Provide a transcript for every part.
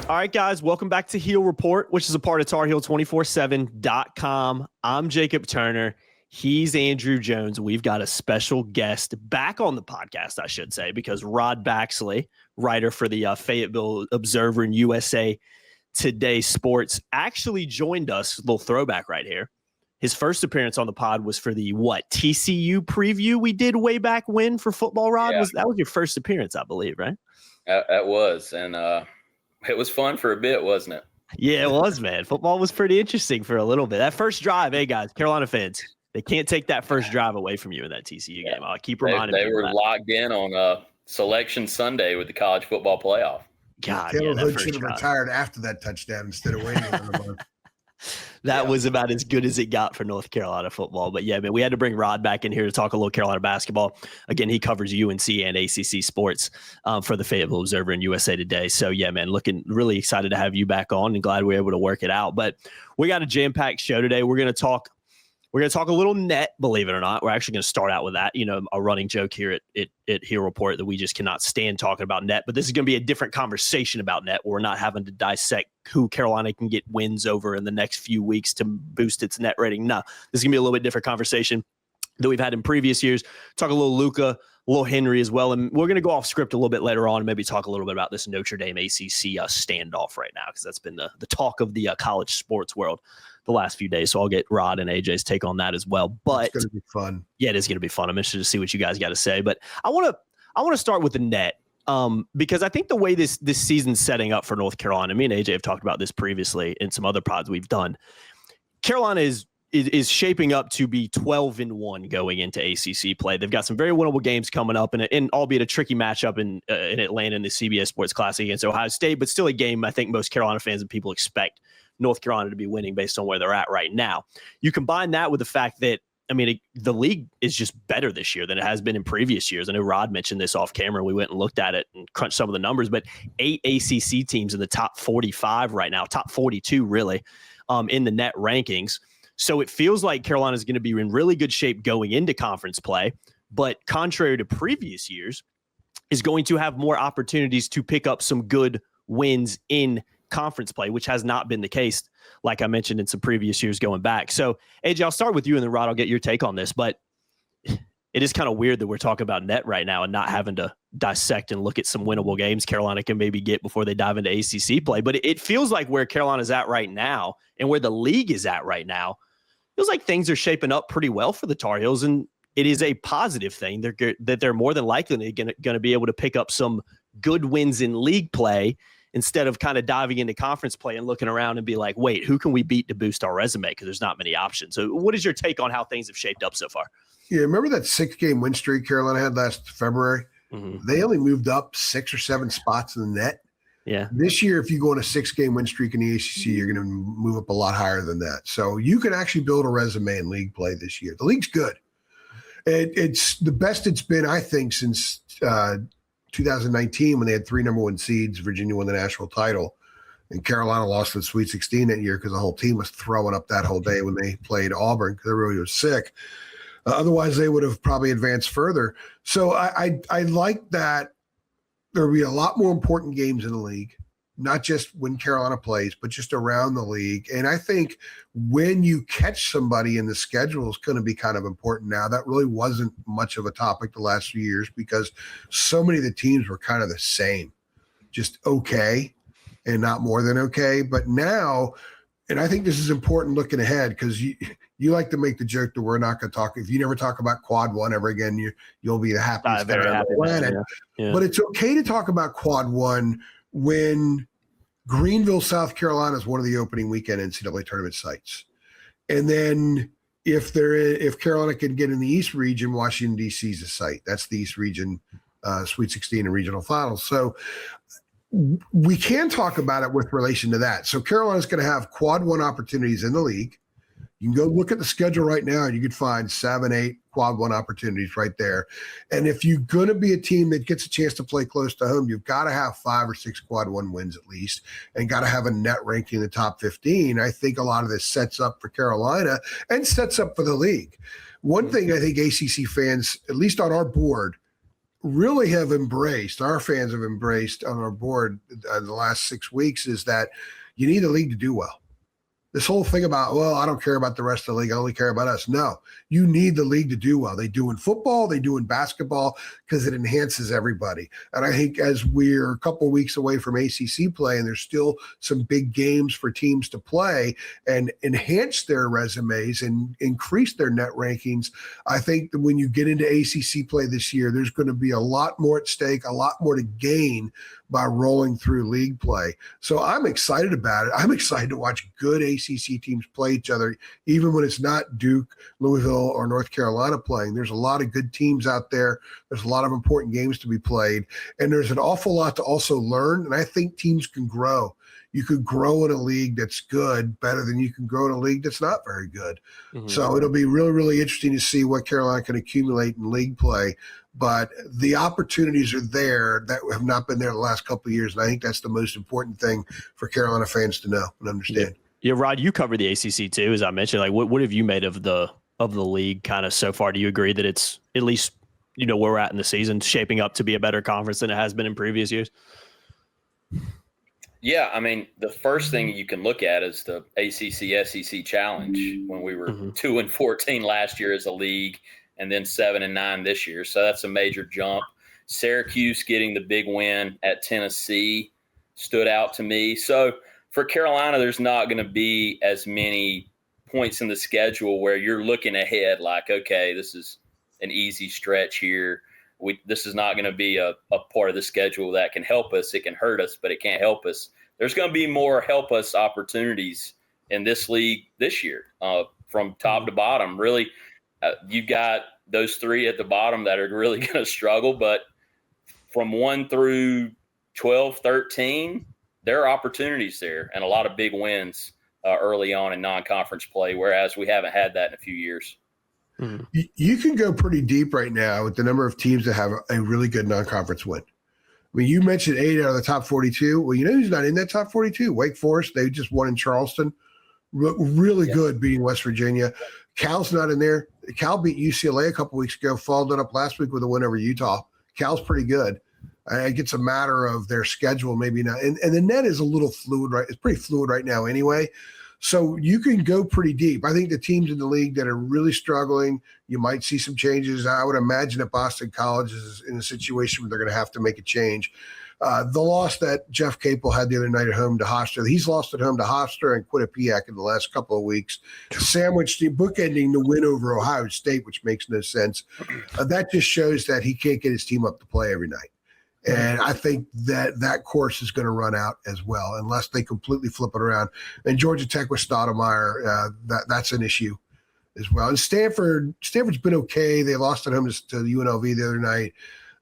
All right, guys, welcome back to Heel Report, which is a part of TarHeel247.com. I'm Jacob Turner. He's Andrew Jones. We've got a special guest back on the podcast, I should say, because Rod Baxley, writer for the Fayetteville Observer and USA Today Sports, actually joined us. A little throwback right here. His first appearance on the pod was for the TCU preview we did way back when for football, Rod? Yeah. That was your first appearance, I believe, right? That was, and it was fun for a bit, wasn't it? Yeah, it was, man. Football was pretty interesting for a little bit. That first drive, hey, guys, Carolina fans, they can't take that first drive away from you in that TCU game. I'll keep reminding They were locked in on Selection Sunday with the college football playoff. God, Taylor Hood should have retired after that touchdown instead of waiting on the month. That was about as good as it got for North Carolina football. But yeah, man, we had to bring Rod back in here to talk a little Carolina basketball. Again, he covers UNC and ACC sports for the Fayetteville Observer and USA Today. So yeah, man, looking really excited to have you back on and glad we were able to work it out. But we got a jam-packed show today. We're going to talk a little net, believe it or not. We're actually going to start out with that. You know, a running joke here at Heel Report that we just cannot stand talking about net. But this is going to be a different conversation about net. We're not having to dissect who Carolina can get wins over in the next few weeks to boost its net rating. No, this is going to be a little bit different conversation that we've had in previous years. Talk a little Luka, a little Henri as well. And we're going to go off script a little bit later on and maybe talk a little bit about this Notre Dame ACC standoff right now, because that's been the talk of the college sports world the last few days. So I'll get Rod and AJ's take on that as well. But it's going to be fun. Yeah, it is going to be fun. I'm interested to see what you guys got to say. But I want to start with the net because I think the way this season's setting up for North Carolina, me and AJ have talked about this previously in some other pods we've done. Carolina is shaping up to be 12-1 going into ACC play. They've got some very winnable games coming up, and albeit a tricky matchup in Atlanta in the CBS Sports Classic against Ohio State, but still a game I think most Carolina fans and people expect North Carolina to be winning based on where they're at right now. You combine that with the fact that, I mean, the league is just better this year than it has been in previous years. I know Rod mentioned this off camera. We went and looked at it and crunched some of the numbers, but 8 ACC teams in the top 45 right now, top 42 really, in the net rankings. So it feels like Carolina is going to be in really good shape going into conference play, but contrary to previous years, is going to have more opportunities to pick up some good wins in conference play, which has not been the case, like I mentioned in some previous years going back. So, AJ, I'll start with you, and then Rod, I'll get your take on this. But it is kind of weird that we're talking about net right now and not having to dissect and look at some winnable games Carolina can maybe get before they dive into ACC play. But it feels like where Carolina's at right now and where the league is at right now, feels like things are shaping up pretty well for the Tar Heels, and it is a positive thing. They're more than likely going to be able to pick up some good wins in league play instead of kind of diving into conference play and looking around and be like, wait, who can we beat to boost our resume? Because there's not many options. So what is your take on how things have shaped up so far? Yeah, remember that 6-game win streak Carolina had last February? Mm-hmm. They only moved up 6 or 7 spots in the net. Yeah. This year, if you go on a 6-game win streak in the ACC, you're going to move up a lot higher than that. So you can actually build a resume in league play this year. The league's good. It's the best it's been, I think, since 2019 when they had 3 number 1 seeds. Virginia won the national title, and Carolina lost the Sweet 16 that year because the whole team was throwing up that whole day when they played Auburn because everybody was sick. Otherwise, they would have probably advanced further. So I like that there will be a lot more important games in the league, not just when Carolina plays, but just around the league. And I think when you catch somebody in the schedule is going to be kind of important now. That really wasn't much of a topic the last few years because so many of the teams were kind of the same, just okay and not more than okay. But now, and I think this is important looking ahead because you like to make the joke that we're not going to talk. If you never talk about quad 1 ever again, you'll be the happiest guy on the planet. Yeah. But it's okay to talk about quad 1 when Greenville, South Carolina is one of the opening weekend NCAA tournament sites. And then if Carolina can get in the East region, Washington, D.C. is a site. That's the East region, Sweet 16 and regional finals. So we can talk about it with relation to that. So Carolina's going to have quad 1 opportunities in the league. You can go look at the schedule right now and you could find 7, 8 quad 1 opportunities right there. And if you're going to be a team that gets a chance to play close to home, you've got to have 5 or 6 quad 1 wins at least and got to have a net ranking in the top 15. I think a lot of this sets up for Carolina and sets up for the league. One thing I think ACC fans, at least on our board, really have embraced, our fans have embraced on our board the last 6 weeks is that you need the league to do well. This whole thing about, well, I don't care about the rest of the league, I only care about us. No, you need the league to do well. They do in football, they do in basketball, because it enhances everybody. And I think as we're a couple of weeks away from ACC play, and there's still some big games for teams to play and enhance their resumes and increase their net rankings, I think that when you get into ACC play this year, there's going to be a lot more at stake, a lot more to gain by rolling through league play. So I'm excited about it. I'm excited to watch good ACC teams play each other, even when it's not Duke, Louisville, or North Carolina playing. There's a lot of good teams out there. There's a lot of important games to be played. And there's an awful lot to also learn. And I think teams can grow. You could grow in a league that's good better than you can grow in a league that's not very good. Mm-hmm. So it'll be really, really interesting to see what Carolina can accumulate in league play. But the opportunities are there that have not been there the last couple of years. And I think that's the most important thing for Carolina fans to know and understand. Yeah, Rod, you cover the ACC too, as I mentioned. Like, what have you made of the league kind of so far? Do you agree that it's at least, where we're at in the season, shaping up to be a better conference than it has been in previous years? Yeah, I mean, the first thing you can look at is the ACC SEC challenge when we were 2-14 last year as a league, and then 7-9 this year. So that's a major jump. Syracuse getting the big win at Tennessee stood out to me. So for Carolina, there's not going to be as many points in the schedule where you're looking ahead like, okay, this is an easy stretch here. This is not going to be a part of the schedule that can help us. It can hurt us, but it can't help us. There's going to be more help us opportunities in this league this year from top to bottom. Really, you've got those three at the bottom that are really going to struggle, but from 1 through 12, 13, there are opportunities there and a lot of big wins early on in non-conference play, whereas we haven't had that in a few years. Mm-hmm. You can go pretty deep right now with the number of teams that have a really good non-conference win. I mean, you mentioned 8 out of the top 42. Well, you know who's not in that top 42? Wake Forest. They just won in Charleston. Really good beating West Virginia. Cal's not in there. Cal beat UCLA a couple weeks ago, followed it up last week with a win over Utah. Cal's pretty good. I think it's a matter of their schedule, maybe not. And the net is a little fluid, right? It's pretty fluid right now anyway. So you can go pretty deep. I think the teams in the league that are really struggling, you might see some changes. I would imagine that Boston College is in a situation where they're going to have to make a change. The loss that Jeff Capel had the other night at home to Hofstra, he's lost at home to Hofstra and Quinnipiac in the last couple of weeks, sandwiched bookending the win over Ohio State, which makes no sense. That just shows that he can't get his team up to play every night. And I think that course is going to run out as well, unless they completely flip it around. And Georgia Tech with Stoudemire, that's an issue as well. And Stanford's been okay. They lost at home to UNLV the other night.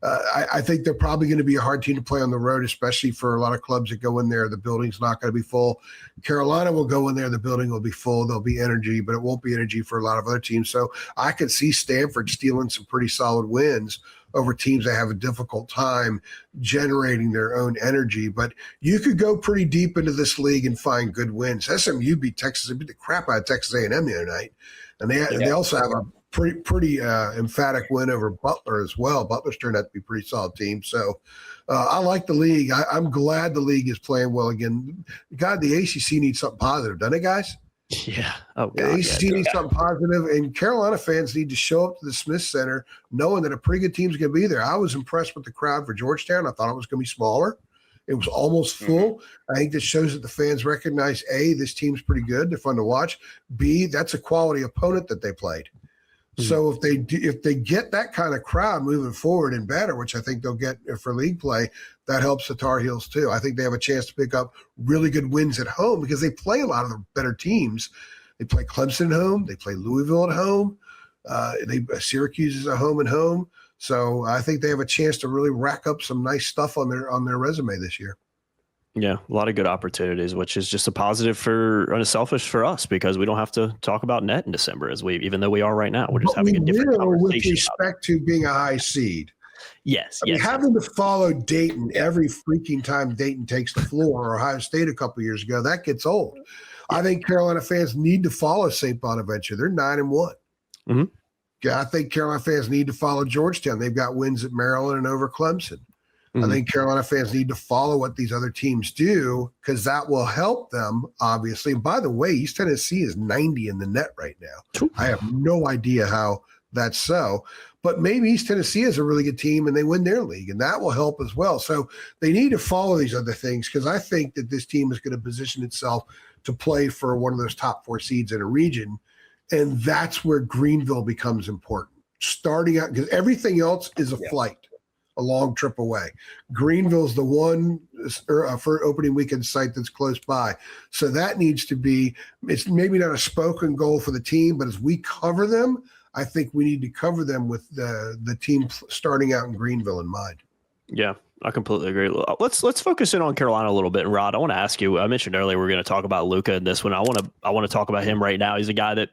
I think they're probably going to be a hard team to play on the road, especially for a lot of clubs that go in there. The building's not going to be full. Carolina will go in there. The building will be full. There'll be energy, but it won't be energy for a lot of other teams. So I could see Stanford stealing some pretty solid wins over teams that have a difficult time generating their own energy. But you could go pretty deep into this league and find good wins. SMU beat the crap out of Texas A&M the other night. And they also have a pretty emphatic win over Butler as well. Butler's turned out to be a pretty solid team. So I like the league. I'm glad the league is playing well again. God, the ACC needs something positive, doesn't it, guys? Yeah. Oh, God. The ACC needs something positive, and Carolina fans need to show up to the Smith Center knowing that a pretty good team's going to be there. I was impressed with the crowd for Georgetown. I thought it was going to be smaller. It was almost full. I think this shows that the fans recognize, A, this team's pretty good. They're fun to watch. B, that's a quality opponent that they played. So if they get that kind of crowd moving forward and better, which I think they'll get for league play, that helps the Tar Heels too. I think they have a chance to pick up really good wins at home because they play a lot of the better teams. They play Clemson at home. They play Louisville at home. Syracuse is at home and home. So I think they have a chance to really rack up some nice stuff on their resume this year. Yeah, a lot of good opportunities, which is just a positive and selfish for us because we don't have to talk about net in December even though we are right now. We're just having a different conversation. With respect to being a high seed. Yes. Having to follow Dayton every freaking time Dayton takes the floor or Ohio State a couple of years ago, that gets old. I think Carolina fans need to follow St. Bonaventure. They're 9-1. Mm-hmm. I think Carolina fans need to follow Georgetown. They've got wins at Maryland and over Clemson. I think Carolina fans need to follow what these other teams do because that will help them, obviously. And by the way, East Tennessee is 90 in the net right now. I have no idea how that's so. But maybe East Tennessee is a really good team and they win their league, and that will help as well. So they need to follow these other things because I think that this team is going to position itself to play for one of those top 4 seeds in a region. And that's where Greenville becomes important. Starting out, because everything else is a flight. A long trip away. Greenville's the one for opening weekend site that's close by. So that needs to be, it's maybe not a spoken goal for the team, but as we cover them, I think we need to cover them with the team starting out in Greenville in mind. Yeah, I completely agree. Let's focus in on Carolina a little bit. And Rod, I want to ask you, I mentioned earlier we're going to talk about Luka in this one. I want to talk about him right now. He's a guy that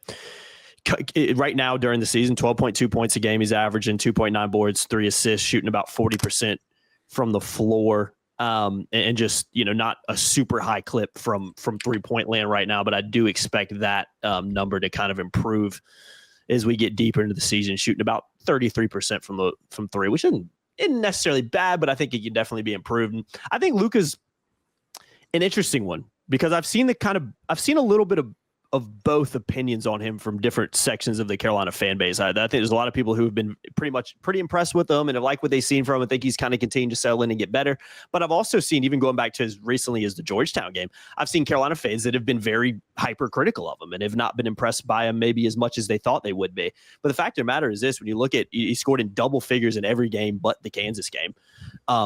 right now during the season, 12.2 points a game. He's averaging 2.9 boards, 3 assists, shooting about 40% from the floor. And just, not a super high clip from 3-point land right now, but I do expect that number to kind of improve as we get deeper into the season, shooting about 33% from 3, which isn't necessarily bad, but I think it can definitely be improved. And I think Luka's an interesting one because I've seen a little bit of both opinions on him from different sections of the Carolina fan base. I think there's a lot of people who have been pretty impressed with him and have liked what they've seen from him and think he's kind of continued to settle in and get better. But I've also seen, even going back to as recently as the Georgetown game, I've seen Carolina fans that have been very hypercritical of him and have not been impressed by him maybe as much as they thought they would be. But the fact of the matter is this: when you look at, he scored in double figures in every game but the Kansas game,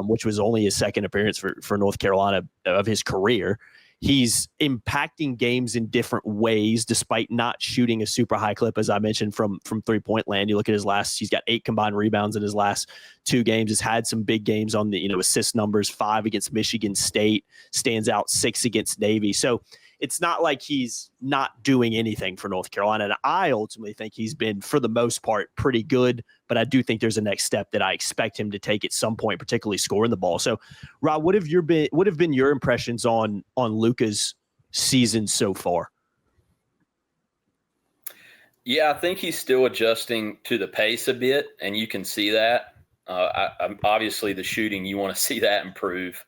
which was only his second appearance for North Carolina of his career. He's impacting games in different ways, despite not shooting a super high clip, as I mentioned, from 3-point land. You look at he's got 8 combined rebounds in his last 2 games. Has had some big games on the, assist numbers, 5 against Michigan State, stands out 6 against Navy. So it's not like he's not doing anything for North Carolina. And I ultimately think he's been, for the most part, pretty good. But I do think there's a next step that I expect him to take at some point, particularly scoring the ball. So, Rob, what have been your impressions on Luka's season so far? Yeah, I think he's still adjusting to the pace a bit, and you can see that. Obviously, the shooting, you want to see that improve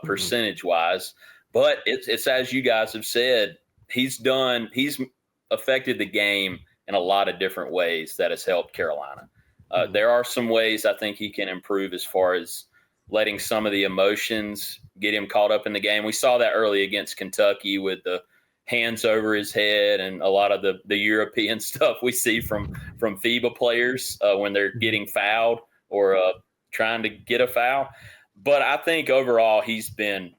percentage-wise. But it's as you guys have said, he's affected the game in a lot of different ways that has helped Carolina. There are some ways I think he can improve as far as letting some of the emotions get him caught up in the game. We saw that early against Kentucky with the hands over his head and a lot of the European stuff we see from FIBA players when they're getting fouled or trying to get a foul. But I think overall he's been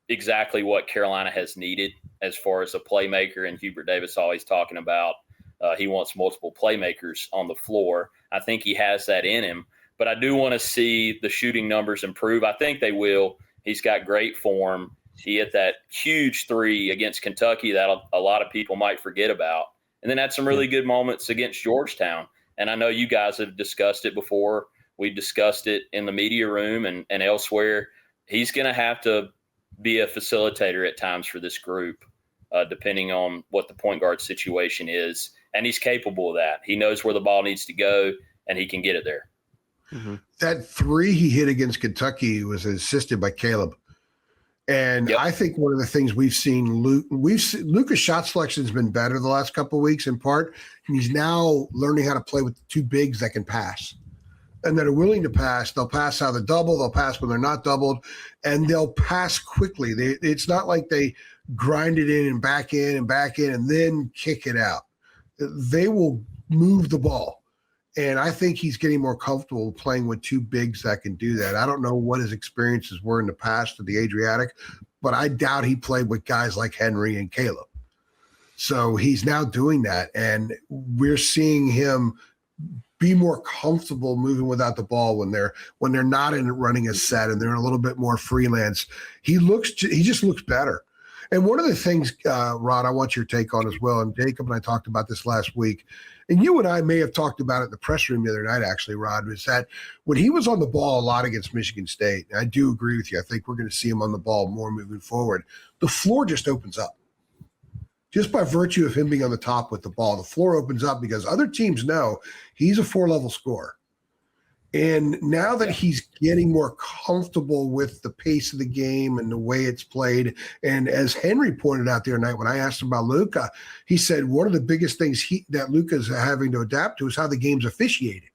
exactly what Carolina has needed as far as a playmaker. And Hubert Davis always talking about he wants multiple playmakers on the floor. I think he has that in him. But I do want to see the shooting numbers improve. I think they will. He's got great form. He hit that huge 3 against Kentucky that a lot of people might forget about. And then had some really good moments against Georgetown. And I know you guys have discussed it before. We've discussed it in the media room and elsewhere. He's going to have to be a facilitator at times for this group, depending on what the point guard situation is. And he's capable of that. He knows where the ball needs to go, and he can get it there. Mm-hmm. That 3 he hit against Kentucky was assisted by Caleb. And I think one of the things we've seen, Luka's shot selection has been better the last couple of weeks in part. And he's now learning how to play with 2 bigs that can pass. And that are willing to pass. They'll pass out of the double. They'll pass when they're not doubled. And they'll pass quickly. It's not like they grind it in and back in and then kick it out. They will move the ball. And I think he's getting more comfortable playing with 2 bigs that can do that. I don't know what his experiences were in the past at the Adriatic, but I doubt he played with guys like Henry and Caleb. So he's now doing that. And we're seeing him be more comfortable moving without the ball when they're not in running a set and they're a little bit more freelance. He just looks better. And one of the things, Rod, I want your take on as well, and Jacob and I talked about this last week, and you and I may have talked about it in the press room the other night, actually, Rod, is that when he was on the ball a lot against Michigan State, and I do agree with you, I think we're going to see him on the ball more moving forward, the floor just opens up. just by virtue of him being on the top with the ball. The floor opens up because other teams know he's a 4-level scorer. And now that he's getting more comfortable with the pace of the game and the way it's played, and as Henry pointed out the other night when I asked him about Luka, he said one of the biggest things that Luka's having to adapt to is how the game's officiated.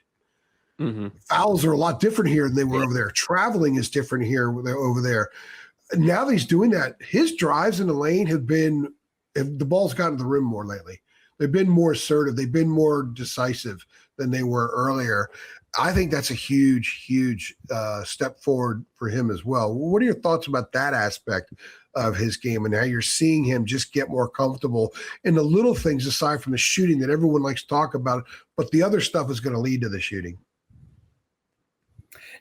Mm-hmm. Fouls are a lot different here than they were over there. Traveling is different here over there. Now that he's doing that, his drives in the lane the ball's gotten to the rim more lately. They've been more assertive. They've been more decisive than they were earlier. I think that's a huge, huge step forward for him as well. What are your thoughts about that aspect of his game and how you're seeing him just get more comfortable in the little things aside from the shooting that everyone likes to talk about, but the other stuff is going to lead to the shooting?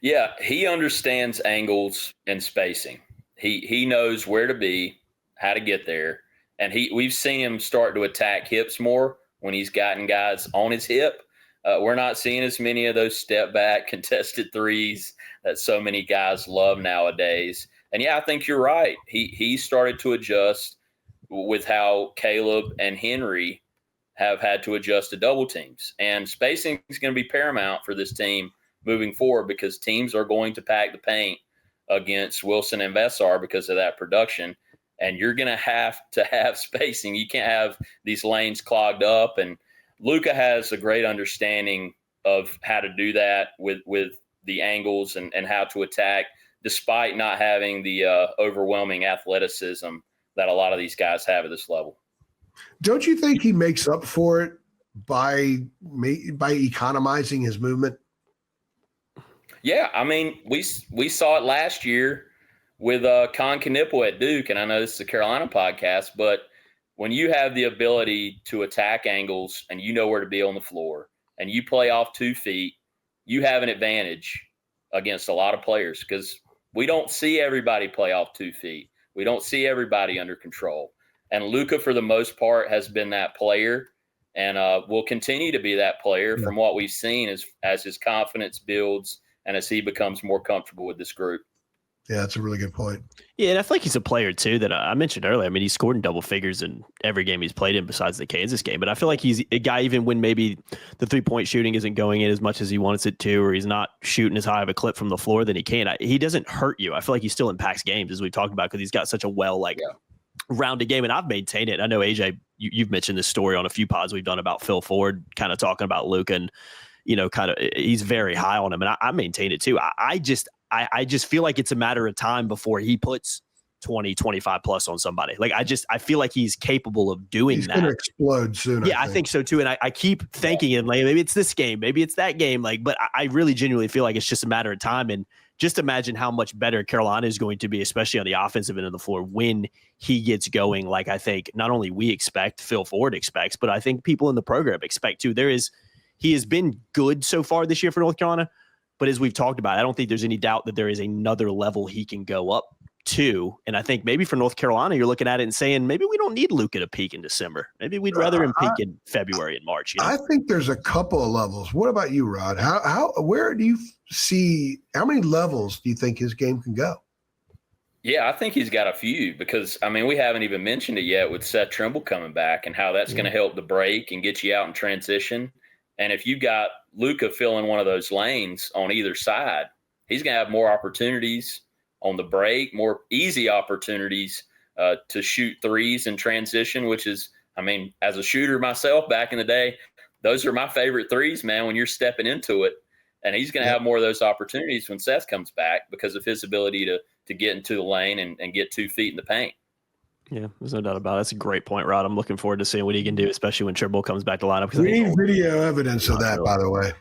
Yeah, he understands angles and spacing. He knows where to be, how to get there, and we've seen him start to attack hips more when he's gotten guys on his hip. We're not seeing as many of those step back contested threes that so many guys love nowadays. And yeah, I think you're right. He started to adjust with how Caleb and Henry have had to adjust to double teams. And spacing is going to be paramount for this team moving forward because teams are going to pack the paint against Wilson and Veesaar because of that production. And you're going to have spacing. You can't have these lanes clogged up. And Luka has a great understanding of how to do that with the angles and how to attack, despite not having the overwhelming athleticism that a lot of these guys have at this level. Don't you think he makes up for it by economizing his movement? Yeah, I mean, we saw it last year with Con Knippel at Duke, and I know this is a Carolina podcast, but when you have the ability to attack angles and you know where to be on the floor and you play off 2 feet, you have an advantage against a lot of players because we don't see everybody play off 2 feet. We don't see everybody under control. And Luka, for the most part, has been that player and will continue to be that player from what we've seen as his confidence builds and as he becomes more comfortable with this group. Yeah, that's a really good point. Yeah, and I feel like he's a player, too, that I mentioned earlier. I mean, he scored in double figures in every game he's played in besides the Kansas game. But I feel like he's a guy, even when maybe the three-point shooting isn't going in as much as he wants it to, or he's not shooting as high of a clip from the floor than he can, he doesn't hurt you. I feel like he still impacts games, as we've talked about, because he's got such a rounded game. And I've maintained it. I know, AJ, you've mentioned this story on a few pods we've done about Phil Ford, kind of talking about Luka, and, he's very high on him. And I maintain it, too. I just feel like it's a matter of time before he puts 20, 25 plus on somebody. Like, I feel like he's capable of doing that. He's going to explode soon. Yeah, I think so too. And I keep thinking it, like, maybe it's this game, maybe it's that game. Like, but I really genuinely feel like it's just a matter of time. And just imagine how much better Carolina is going to be, especially on the offensive end of the floor, when he gets going. Like, I think not only we expect, Phil Ford expects, but I think people in the program expect too. He has been good so far this year for North Carolina. But as we've talked about, I don't think there's any doubt that there is another level he can go up to. And I think maybe for North Carolina, you're looking at it and saying, maybe we don't need Luka to peak in December. Maybe we'd rather him peak in February and March. I think there's a couple of levels. What about you, Rod? Where do you see, how many levels do you think his game can go? Yeah, I think he's got a few because, I mean, we haven't even mentioned it yet with Seth Trimble coming back and how that's going to help the break and get you out in transition. And if you've got Luka filling one of those lanes on either side, he's going to have more opportunities on the break, more easy opportunities to shoot threes in transition, which is, I mean, as a shooter myself back in the day, those are my favorite threes, man, when you're stepping into it. And he's going to have more of those opportunities when Seth comes back because of his ability to get into the lane and get 2 feet in the paint. Yeah, there's no doubt about it. That's a great point, Rod. I'm looking forward to seeing what he can do, especially when Trimble comes back to lineup. We need video evidence of that, by the way.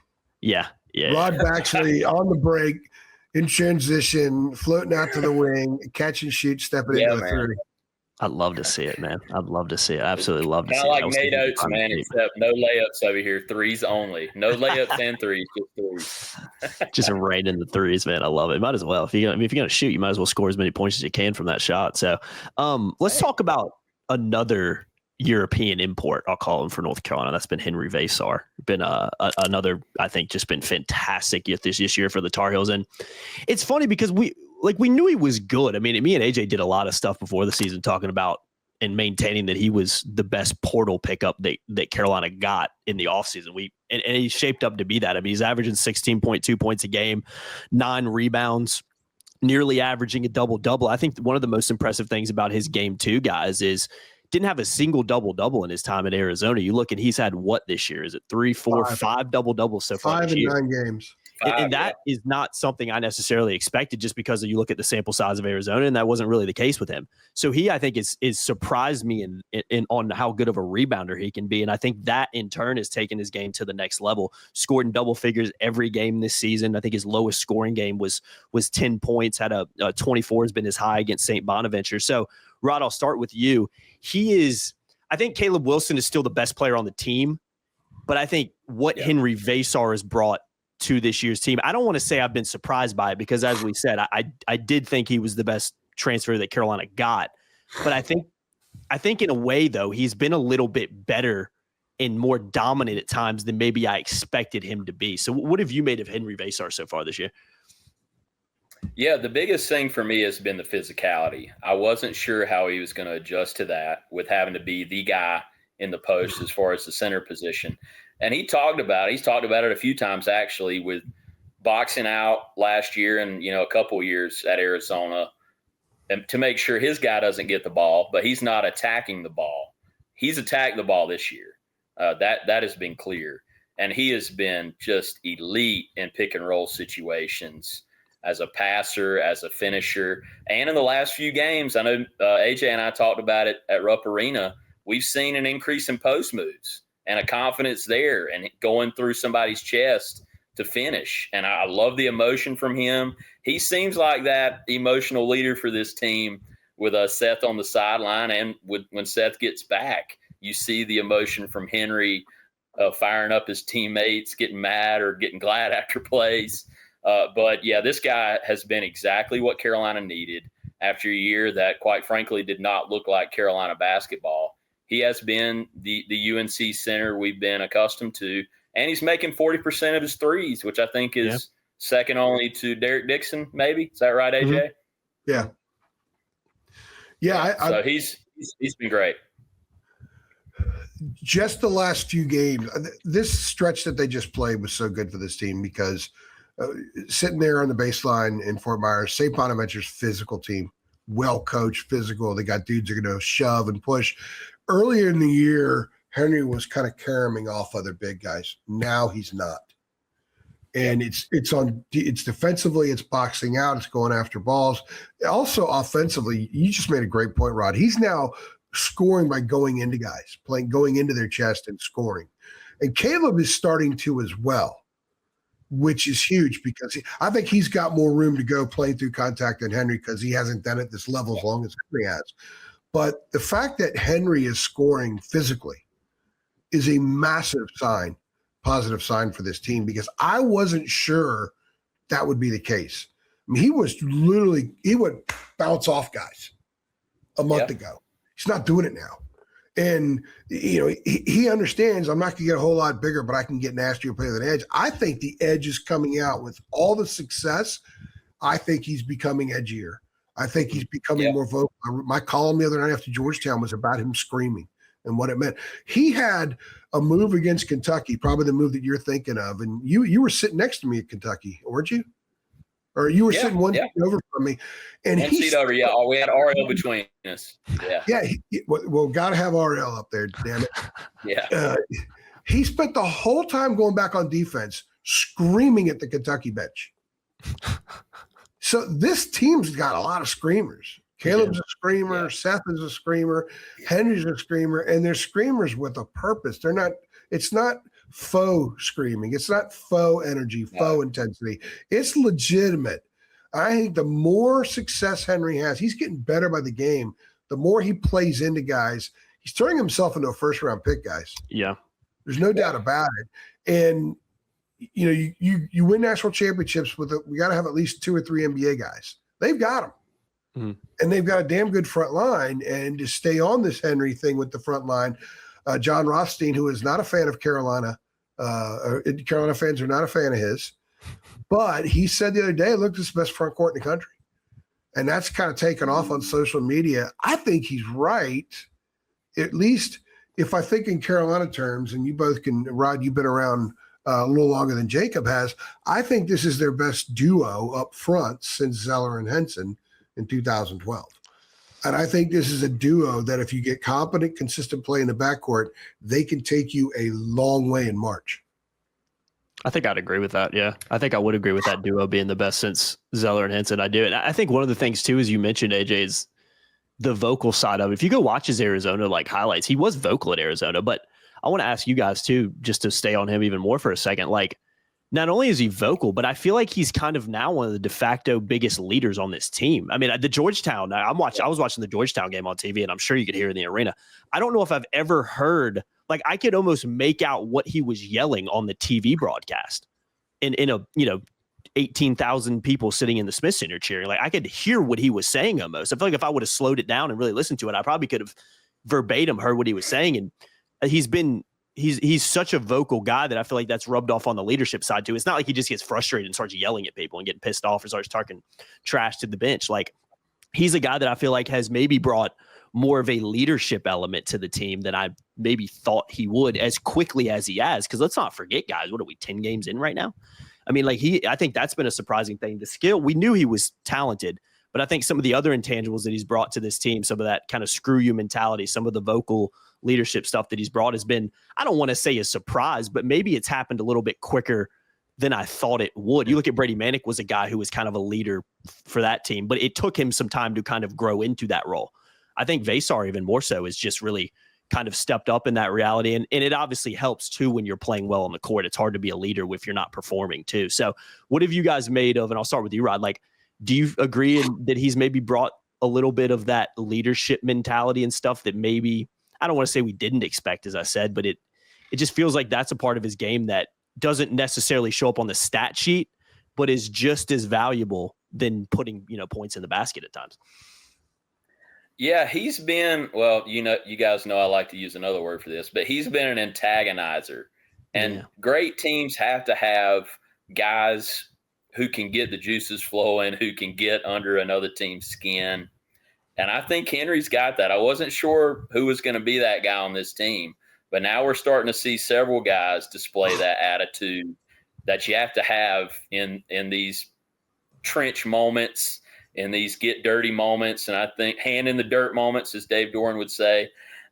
Yeah. Rod Baxley on the break, in transition, floating out to the wing, catch and shoot, stepping into the three. I'd love to see it, man. I'd love to see it. Absolutely love to see it. Kind of like Nate Oates, man, except no layups over here. Threes only. No layups and threes, just threes. Just rain in the threes, man. I love it. Might as well. If you're going to shoot, you might as well score as many points as you can from that shot. So let's talk about another European import, I'll call him, for North Carolina. That's been Henri Veesaar. Been another, I think, just been fantastic this year for the Tar Heels. And it's funny because we knew he was good. I mean, me and AJ did a lot of stuff before the season talking about and maintaining that he was the best portal pickup that Carolina got in the offseason. And he's shaped up to be that. I mean, he's averaging 16.2 points a game, 9 rebounds, nearly averaging a double-double. I think one of the most impressive things about his game too, guys, is didn't have a single double-double in his time in Arizona. You look and he's had what this year? Is it 3, 4, 5 double-doubles so far this year? 5 in 9 games. And that is not something I necessarily expected just because you look at the sample size of Arizona, and that wasn't really the case with him. So he, I think, is surprised me in on how good of a rebounder he can be. And I think that in turn has taken his game to the next level. Scored in double figures every game this season. I think his lowest scoring game was 10 points, had a 24 has been his high against St. Bonaventure. So Rod, I'll start with you. I think Caleb Wilson is still the best player on the team, but I think what Henri Veesaar has brought to this year's team, I don't want to say I've been surprised by it because, as we said, I did think he was the best transfer that Carolina got. But I think in a way, though, he's been a little bit better and more dominant at times than maybe I expected him to be. So what have you made of Henri Veesaar so far this year? Yeah, the biggest thing for me has been the physicality. I wasn't sure how he was going to adjust to that with having to be the guy in the post as far as the center position. And he's talked about it a few times actually with boxing out last year and, a couple years at Arizona and to make sure his guy doesn't get the ball, but he's not attacking the ball. He's attacked the ball this year. That has been clear. And he has been just elite in pick and roll situations as a passer, as a finisher. And in the last few games, I know AJ and I talked about it at Rupp Arena, we've seen an increase in post moves and a confidence there and going through somebody's chest to finish. And I love the emotion from him. He seems like that emotional leader for this team with Seth on the sideline. And when Seth gets back, you see the emotion from Henri firing up his teammates, getting mad or getting glad after plays. But, this guy has been exactly what Carolina needed after a year that, quite frankly, did not look like Carolina basketball. He has been the UNC center we've been accustomed to, and he's making 40% of his threes, which I think is second only to Derek Dixon, maybe. Is that right, AJ? Mm-hmm. Yeah. Yeah. So he's been great. Just the last few games, this stretch that they just played was so good for this team because sitting there on the baseline in Fort Myers, St. Bonaventure's physical team, well-coached, physical. They got dudes that are going to shove and push. Earlier in the year, Henri was kind of caroming off other big guys. Now he's not. And it's defensively, it's boxing out, it's going after balls. Also offensively, you just made a great point, Rod. He's now scoring by going into guys, going into their chest and scoring. And Caleb is starting to as well, which is huge because I think he's got more room to go playing through contact than Henri because he hasn't done it at this level as long as Henri has. But the fact that Henri is scoring physically is a massive sign, positive sign for this team because I wasn't sure that would be the case. I mean, he would bounce off guys a month ago. He's not doing it now. And, he understands I'm not going to get a whole lot bigger, but I can get nastier, play with an edge. I think the edge is coming out with all the success. I think he's becoming edgier. I think he's becoming more vocal. My column the other night after Georgetown was about him screaming and what it meant. He had a move against Kentucky, probably the move that you're thinking of. And you were sitting next to me at Kentucky, weren't you? Or you were sitting one seat over from me. And one seat over, we had RL between us. Yeah. Well, got to have RL up there, damn it. Yeah. He spent the whole time going back on defense, screaming at the Kentucky bench. So this team's got a lot of screamers. Caleb's a screamer. Seth is a screamer. Henry's a screamer. And they're screamers with a purpose. It's not faux screaming. It's not faux energy, faux intensity. It's legitimate. I think the more success Henri has, he's getting better by the game. The more he plays into guys, he's turning himself into a first-round pick, guys. Yeah. There's no doubt about it. And you win national championships we got to have at least 2 or 3 NBA guys. They've got them. Mm-hmm. And they've got a damn good front line. And to stay on this Henri thing with the front line, John Rothstein, who is not a fan of Carolina, Carolina fans are not a fan of his, but he said the other day, look, this is the best front court in the country. And that's kind of taken off on social media. I think he's right. at least if I think in Carolina terms, and you both can, Rod, you've been around a little longer than Jacob has, I think this is their best duo up front since Zeller and Henson in 2012. And I think this is a duo that if you get competent, consistent play in the backcourt, they can take you a long way in March. I think I'd agree with that. Yeah. I think I would agree with that duo being the best since Zeller and Henson. I do. And I think one of the things too, as you mentioned, AJ, is the vocal side of it. If you go watch his Arizona highlights, he was vocal at Arizona, but I want to ask you guys too, just to stay on him even more for a second. Not only is he vocal, but I feel like he's kind of now one of the de facto biggest leaders on this team. I mean, the Georgetown, I was watching the Georgetown game on TV, and I'm sure you could hear it in the arena. I don't know if I've ever heard, I could almost make out what he was yelling on the TV broadcast in a, 18,000 people sitting in the Smith Center cheering. I could hear what he was saying almost. I feel like if I would have slowed it down and really listened to it, I probably could have verbatim heard what he was saying. And he's such a vocal guy that I feel like that's rubbed off on the leadership side too. It's not like he just gets frustrated and starts yelling at people and getting pissed off or starts talking trash to the bench. He's a guy that I feel like has maybe brought more of a leadership element to the team than I maybe thought he would as quickly as he has. Because let's not forget, guys, what are we, 10 games in right now? I mean, I think that's been a surprising thing. The skill, we knew he was talented, but I think some of the other intangibles that he's brought to this team, some of that kind of screw you mentality, some of the vocal leadership stuff that he's brought has been, I don't want to say a surprise, but maybe it's happened a little bit quicker than I thought it would. You look at Brady Manick was a guy who was kind of a leader for that team, but it took him some time to kind of grow into that role. I think Veesaar even more so is just really kind of stepped up in that reality. And it obviously helps too when you're playing well on the court. It's hard to be a leader if you're not performing too. So what have you guys made of, and I'll start with you, Rod, do you agree that he's maybe brought a little bit of that leadership mentality and stuff that maybe, I don't want to say we didn't expect, as I said, but it just feels like that's a part of his game that doesn't necessarily show up on the stat sheet, but is just as valuable than putting, points in the basket at times. Yeah, he's been, well, you guys know I like to use another word for this, but he's been an antagonizer. And great teams have to have guys who can get the juices flowing, who can get under another team's skin. And I think Henry's got that. I wasn't sure who was going to be that guy on this team, but now we're starting to see several guys display that attitude that you have to have in these trench moments, in these get dirty moments, and I think hand in the dirt moments, as Dave Doran would say.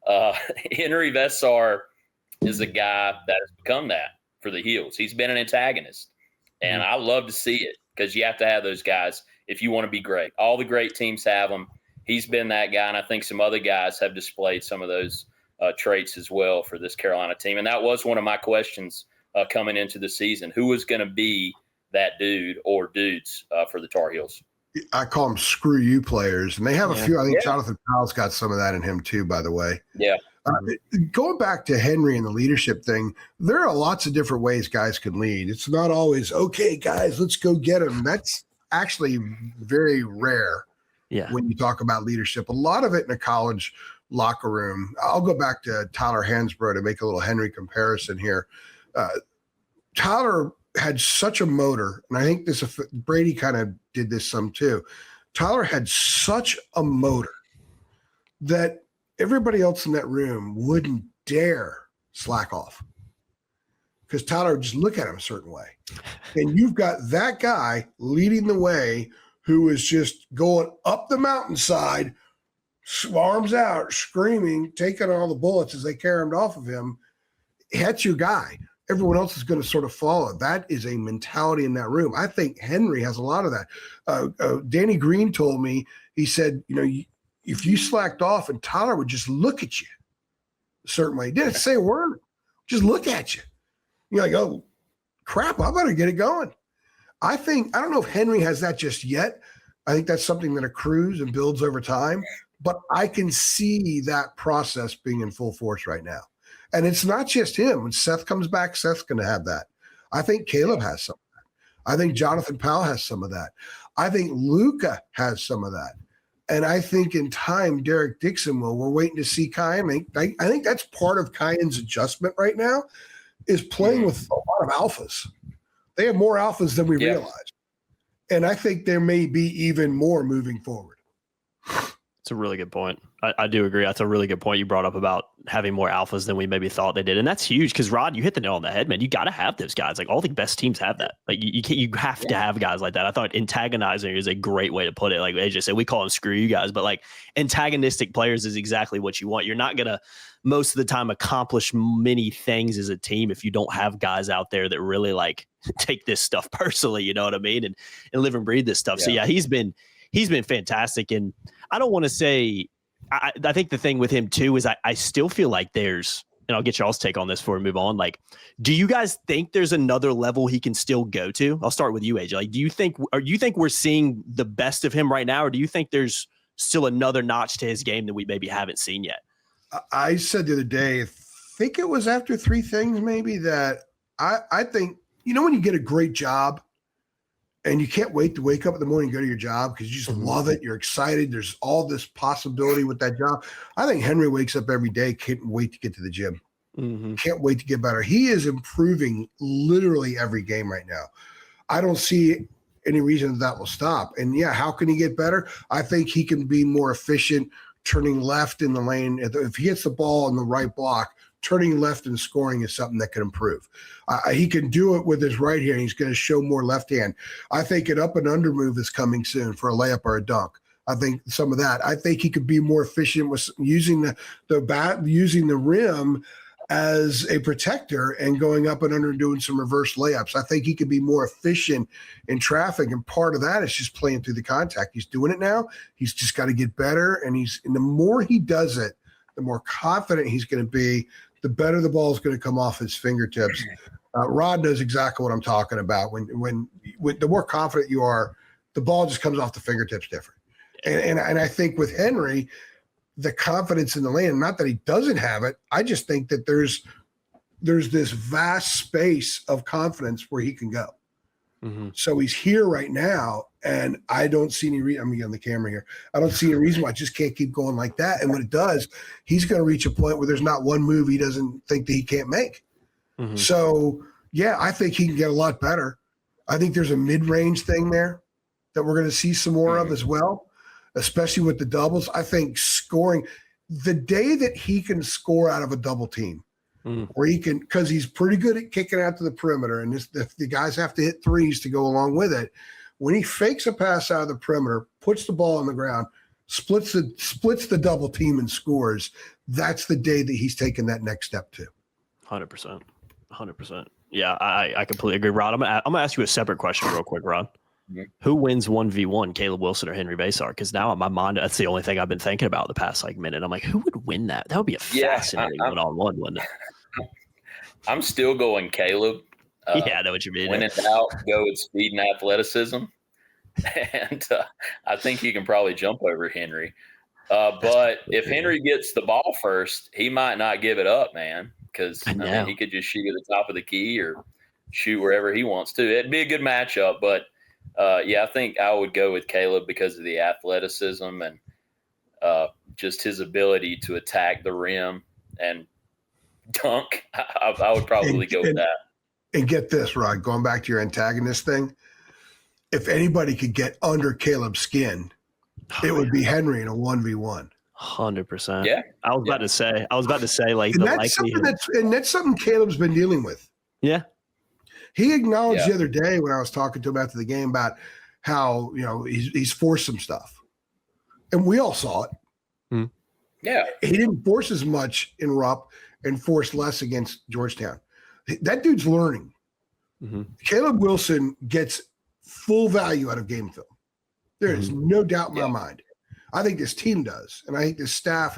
Henri Veesaar is a guy that has become that for the Heels. He's been an antagonist, and I love to see it because you have to have those guys if you want to be great. All the great teams have them. He's been that guy, and I think some other guys have displayed some of those traits as well for this Carolina team. And that was one of my questions coming into the season. Who was going to be that dude or dudes for the Tar Heels? I call them screw you players, and they have a few. I think Jonathan Powell's got some of that in him too, by the way. Yeah. Going back to Henry and the leadership thing, there are lots of different ways guys can lead. It's not always, okay, guys, let's go get him. That's actually very rare when you talk about leadership. A lot of it in a college locker room. I'll go back to Tyler Hansbrough to make a little Henry comparison here. Tyler had such a motor, and I think Brady kind of did this some too. Tyler had such a motor that everybody else in that room wouldn't dare slack off because Tyler would just look at him a certain way. And you've got that guy leading the way who is just going up the mountainside, arms out, screaming, taking all the bullets as they carry him off of him. That's your guy. Everyone else is going to sort of follow. That is a mentality in that room. I think Henry has a lot of that. Danny Green told me, he said, if you slacked off and Tyler would just look at you a certain way, he didn't say a word, just look at you. You're like, oh, crap, I better get it going. I don't know if Henry has that just yet. I think that's something that accrues and builds over time, but I can see that process being in full force right now. And it's not just him. When Seth comes back, Seth's going to have that. I think Caleb has some of that. I think Jonathan Powell has some of that. I think Luka has some of that. And I think in time, Derek Dixon will. We're waiting to see Kyan. I think that's part of Kyan's adjustment right now is playing with a lot of alphas. They have more alphas than we realize. And I think there may be even more moving forward. It's a really good point. I do agree. That's a really good point you brought up about having more alphas than we maybe thought they did. And that's huge because, Rod, you hit the nail on the head, man. You got to have those guys. Like, all the best teams have that. Like, you have to have guys like that. I thought antagonizing is a great way to put it. Like AJ said, we call them screw you guys, but like antagonistic players is exactly what you want. You're not going to most of the time accomplish many things as a team if you don't have guys out there that really like take this stuff personally, you know what I mean? And live and breathe this stuff. Yeah. So he's been fantastic. And I don't want to say, I think the thing with him too is I still feel like there's, and I'll get y'all's take on this before we move on. Like, do you guys think there's another level he can still go to? I'll start with you, AJ. Like, do you think we're seeing the best of him right now, or do you think there's still another notch to his game that we maybe haven't seen yet? I said the other day, I think it was after three things maybe, that I think, when you get a great job and you can't wait to wake up in the morning and go to your job because you just love it. You're excited. There's all this possibility with that job. I think Henri wakes up every day, can't wait to get to the gym. Can't wait to get better. He is improving literally every game right now. I don't see any reason that will stop. And how can he get better? I think he can be more efficient turning left in the lane. If he gets the ball in the right block, turning left and scoring is something that can improve. He can do it with his right hand. He's going to show more left hand. I think an up and under move is coming soon for a layup or a dunk. I think some of that. I think he could be more efficient with using using the rim as a protector and going up and under and doing some reverse layups. I think he could be more efficient in traffic, and part of that is just playing through the contact. He's doing it now. He's just got to get better, and the more he does it, the more confident he's going to be, the better the ball is going to come off his fingertips. Rod knows exactly what I'm talking about. When the more confident you are, the ball just comes off the fingertips different. And I think with Henri, the confidence in the lane, not that he doesn't have it, I just think that there's this vast space of confidence where he can go. So he's here right now, and I don't see any reason. I'm going to get on the camera here. I don't see any reason why I just can't keep going like that. And when it does, he's going to reach a point where there's not one move he doesn't think that he can't make. So, I think he can get a lot better. I think there's a mid-range thing there that we're going to see some more of as well, especially with the doubles. I think scoring – the day that he can score out of a double team, where he can, because he's pretty good at kicking out to the perimeter, and the guys have to hit threes to go along with it. When he fakes a pass out of the perimeter, puts the ball on the ground, splits the double team and scores, that's the day that he's taken that next step too. 100%. Yeah, I completely agree, Rod. I'm gonna ask you a separate question real quick, Rod. Who wins 1v1, Caleb Wilson or Henri Veesaar? Because now in my mind, that's the only thing I've been thinking about the past minute. I'm like, who would win that? That would be a fascinating one-on-one, wouldn't it? I'm still going Caleb. I know what you mean. When in doubt, go with speed and athleticism. And I think you can probably jump over Henri. But if Henri gets the ball first, he might not give it up, man, because he could just shoot at the top of the key or shoot wherever he wants to. It'd be a good matchup. But, I think I would go with Caleb because of the athleticism and just his ability to attack the rim and dunk. I would probably go with that. And get this, Rod, going back to your antagonist thing, if anybody could get under Caleb's skin, it would be Henri in a 1v1. 100%. Yeah. I was about to say like and the that's likelihood. that's something Caleb's been dealing with. Yeah. He acknowledged the other day when I was talking to him after the game about how, he's forced some stuff. And we all saw it. Yeah. He didn't force as much in Rupp and force less against Georgetown. That dude's learning. Caleb Wilson gets full value out of game film. There is no doubt in my mind. I think this team does. And I think this staff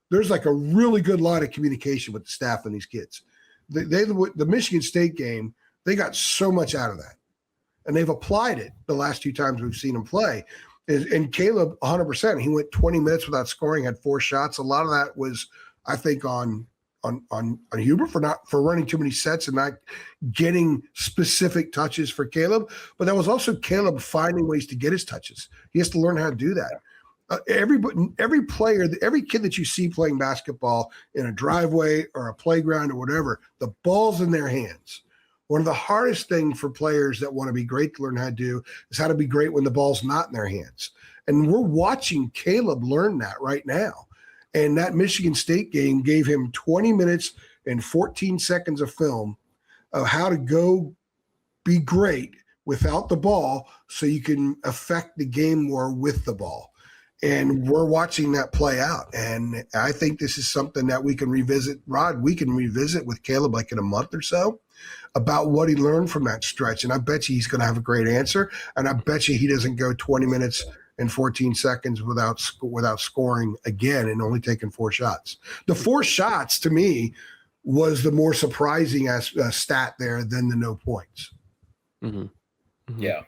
there's like a really good line of communication with the staff and these kids. The Michigan State game, they got so much out of that. And they've applied it the last two times we've seen him play. And Caleb, 100%. He went 20 minutes without scoring, had 4 shots. A lot of that was, I think, on Huber for running too many sets and not getting specific touches for Caleb. But that was also Caleb finding ways to get his touches. He has to learn how to do that. Every player, every kid that you see playing basketball in a driveway or a playground or whatever, the ball's in their hands. One of the hardest things for players that want to be great to learn how to do is how to be great when the ball's not in their hands. And we're watching Caleb learn that right now. And that Michigan State game gave him 20 minutes and 14 seconds of film of how to go be great without the ball so you can affect the game more with the ball. And we're watching that play out. And I think this is something that we can revisit, Rod, we can revisit with Caleb like in a month or so about what he learned from that stretch. And I bet you he's going to have a great answer. And I bet you he doesn't go 20 minutes and 14 seconds without scoring again and only taking 4 shots. The 4 shots to me was the more surprising stat there than the no points. Mm-hmm. Mm-hmm. Yeah.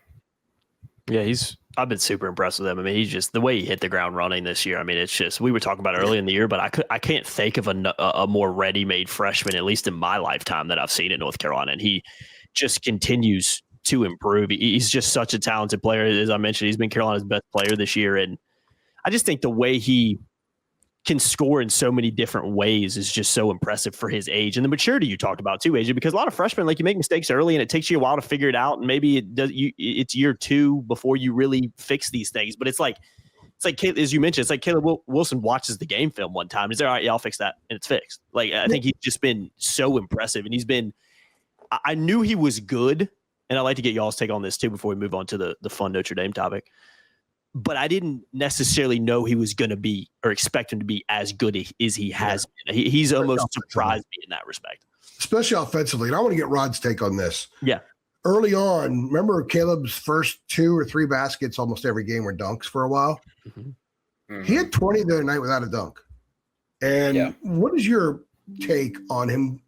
Yeah, I've been super impressed with him. I mean, he's just the way he hit the ground running this year. I mean, it's just, we were talking about early in the year, but I can't think of a more ready-made freshman, at least in my lifetime, that I've seen at North Carolina. And he just continues to improve. He's just such a talented player. As I mentioned, he's been Carolina's best player this year. And I just think the way he can score in so many different ways is just so impressive for his age, and the maturity you talked about too, AJ, because a lot of freshmen, like, you make mistakes early and it takes you a while to figure it out. And maybe it's year 2 before you really fix these things. But it's like, as you mentioned, it's like Caleb Wilson watches the game film one time. He's like, all right, yeah, I'll fix that. And it's fixed. Like, I think he's just been so impressive, and I knew he was good. And I'd like to get y'all's take on this too before we move on to the fun Notre Dame topic. But I didn't necessarily know he was going to be, or expect him to be, as good as he has been. He's almost surprised me in that respect. Especially offensively. And I want to get Rod's take on this. Yeah. Early on, remember Caleb's first 2 or 3 baskets almost every game were dunks for a while? Mm-hmm. Mm-hmm. He had 20 the other night without a dunk. And what is your take on him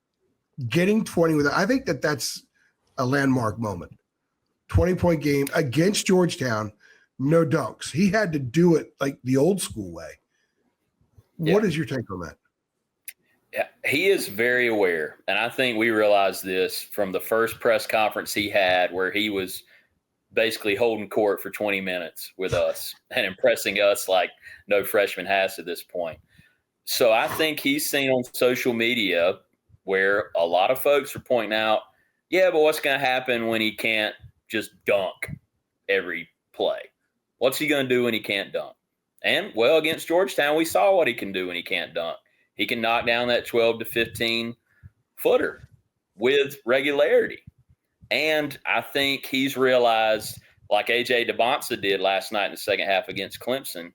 getting 20 without? I think that's a landmark moment. 20-point game against Georgetown. No dunks. He had to do it like the old school way. Yeah. What is your take on that? Yeah, he is very aware. And I think we realized this from the first press conference he had, where he was basically holding court for 20 minutes with us and impressing us like no freshman has to this point. So I think he's seen on social media where a lot of folks are pointing out, yeah, but what's going to happen when he can't just dunk every play? What's he going to do when he can't dunk? And, well, against Georgetown, we saw what he can do when he can't dunk. He can knock down that 12 to 15 footer with regularity. And I think he's realized, like A.J. DeBonsa did last night in the second half against Clemson,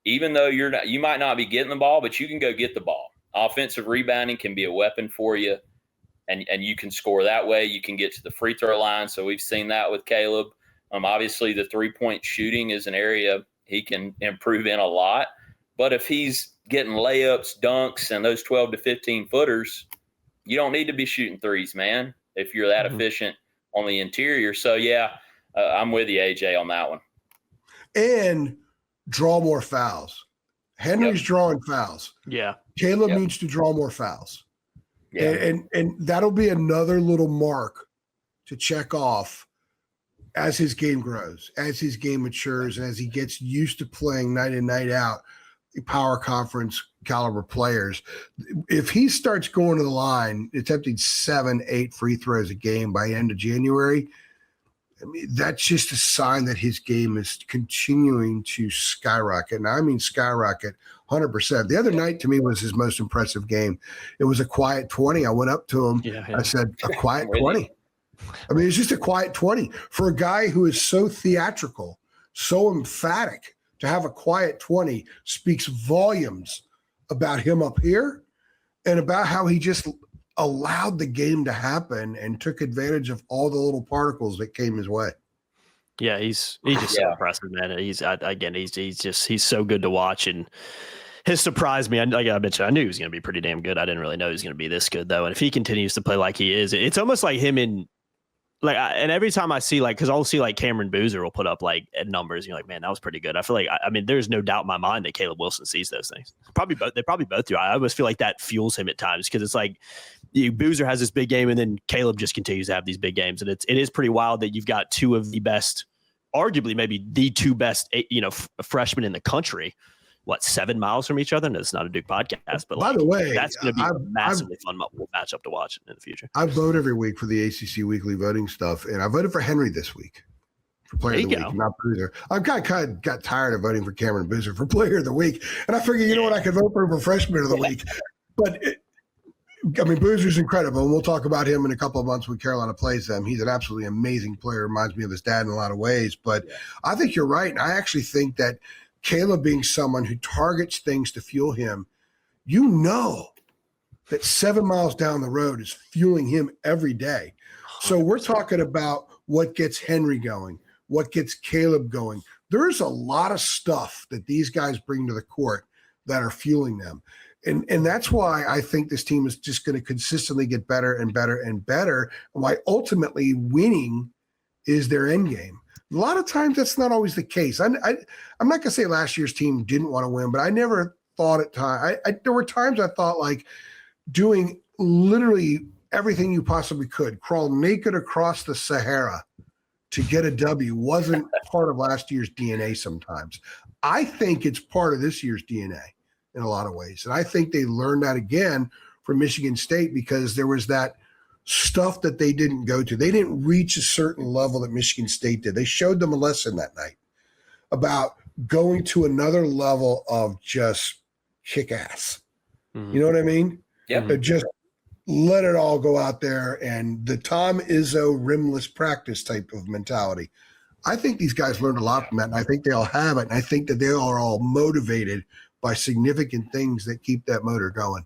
even though you might not be getting the ball, but you can go get the ball. Offensive rebounding can be a weapon for you, and you can score that way. You can get to the free throw line. So we've seen that with Caleb. Obviously, the three-point shooting is an area he can improve in a lot. But if he's getting layups, dunks, and those 12 to 15 footers, you don't need to be shooting threes, man, if you're that efficient on the interior. So, yeah, I'm with you, AJ, on that one. And draw more fouls. Henry's drawing fouls. Yeah. Caleb needs to draw more fouls. Yeah. And that'll be another little mark to check off as his game grows, as his game matures, and as he gets used to playing night in, night out, power conference caliber players. If he starts going to the line, attempting 7-8 free throws a game by end of January, I mean, that's just a sign that his game is continuing to skyrocket. And I mean skyrocket 100%. The other night to me was his most impressive game. It was a quiet 20. I went up to him. I said, a quiet 20. I mean, it's just a quiet 20. For a guy who is so theatrical, so emphatic, to have a quiet 20 speaks volumes about him up here and about how he just allowed the game to happen and took advantage of all the little particles that came his way. Yeah, he's just so impressive, man. He's so good to watch, and has surprised me. Like I mentioned, I knew he was going to be pretty damn good. I didn't really know he was going to be this good, though. And if he continues to play like he is, it's almost like him in like. And every time I see because I'll see Cameron Boozer will put up numbers. You're like, man, that was pretty good. I feel like I mean, there's no doubt in my mind that Caleb Wilson sees those things. They probably both do. I almost feel like that fuels him at times because it's like Boozer has this big game and then Caleb just continues to have these big games, and it is pretty wild that you've got two of the best, arguably maybe the two best, freshmen in the country. 7 miles from each other? No, it's not a Duke podcast, but by the way, that's going to be a massively fun matchup to watch in the future. I vote every week for the ACC weekly voting stuff, and I voted for Henri this week. for Player of the Week, not Boozer. I'm kind of got tired of voting for Cameron Boozer for Player of the Week, and I figured, you know what, I could vote for Freshman of the Week. But Boozer's incredible, and we'll talk about him in a couple of months when Carolina plays them. He's an absolutely amazing player. Reminds me of his dad in a lot of ways. But I think you're right. And I actually think that Caleb being someone who targets things to fuel him, you know that 7 miles down the road is fueling him every day. So we're talking about what gets Henri going, what gets Caleb going. There's a lot of stuff that these guys bring to the court that are fueling them. And that's why I think this team is just going to consistently get better and better and better, and why ultimately winning is their end game. A lot of times that's not always the case. I'm not going to say last year's team didn't want to win, but I never thought at times. There were times I thought like doing literally everything you possibly could, crawl naked across the Sahara to get a W wasn't part of last year's DNA sometimes. I think it's part of this year's DNA in a lot of ways. And I think they learned that again from Michigan State because there was that stuff that they didn't go to. They didn't reach a certain level that Michigan State did. They showed them a lesson that night about going to another level of just kick ass. Mm-hmm. You know what I mean? Yeah. Just let it all go out there and the Tom Izzo rimless practice type of mentality. I think these guys learned a lot from that, and I think they all have it. And I think that they are all motivated by significant things that keep that motor going.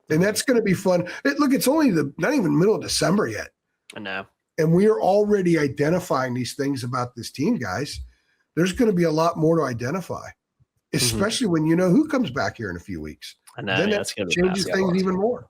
And that's going to be fun. Look, it's only not even middle of December yet. I know. And we are already identifying these things about this team, guys. There's going to be a lot more to identify, especially when you know who comes back here in a few weeks. I know. Then that changes things even more.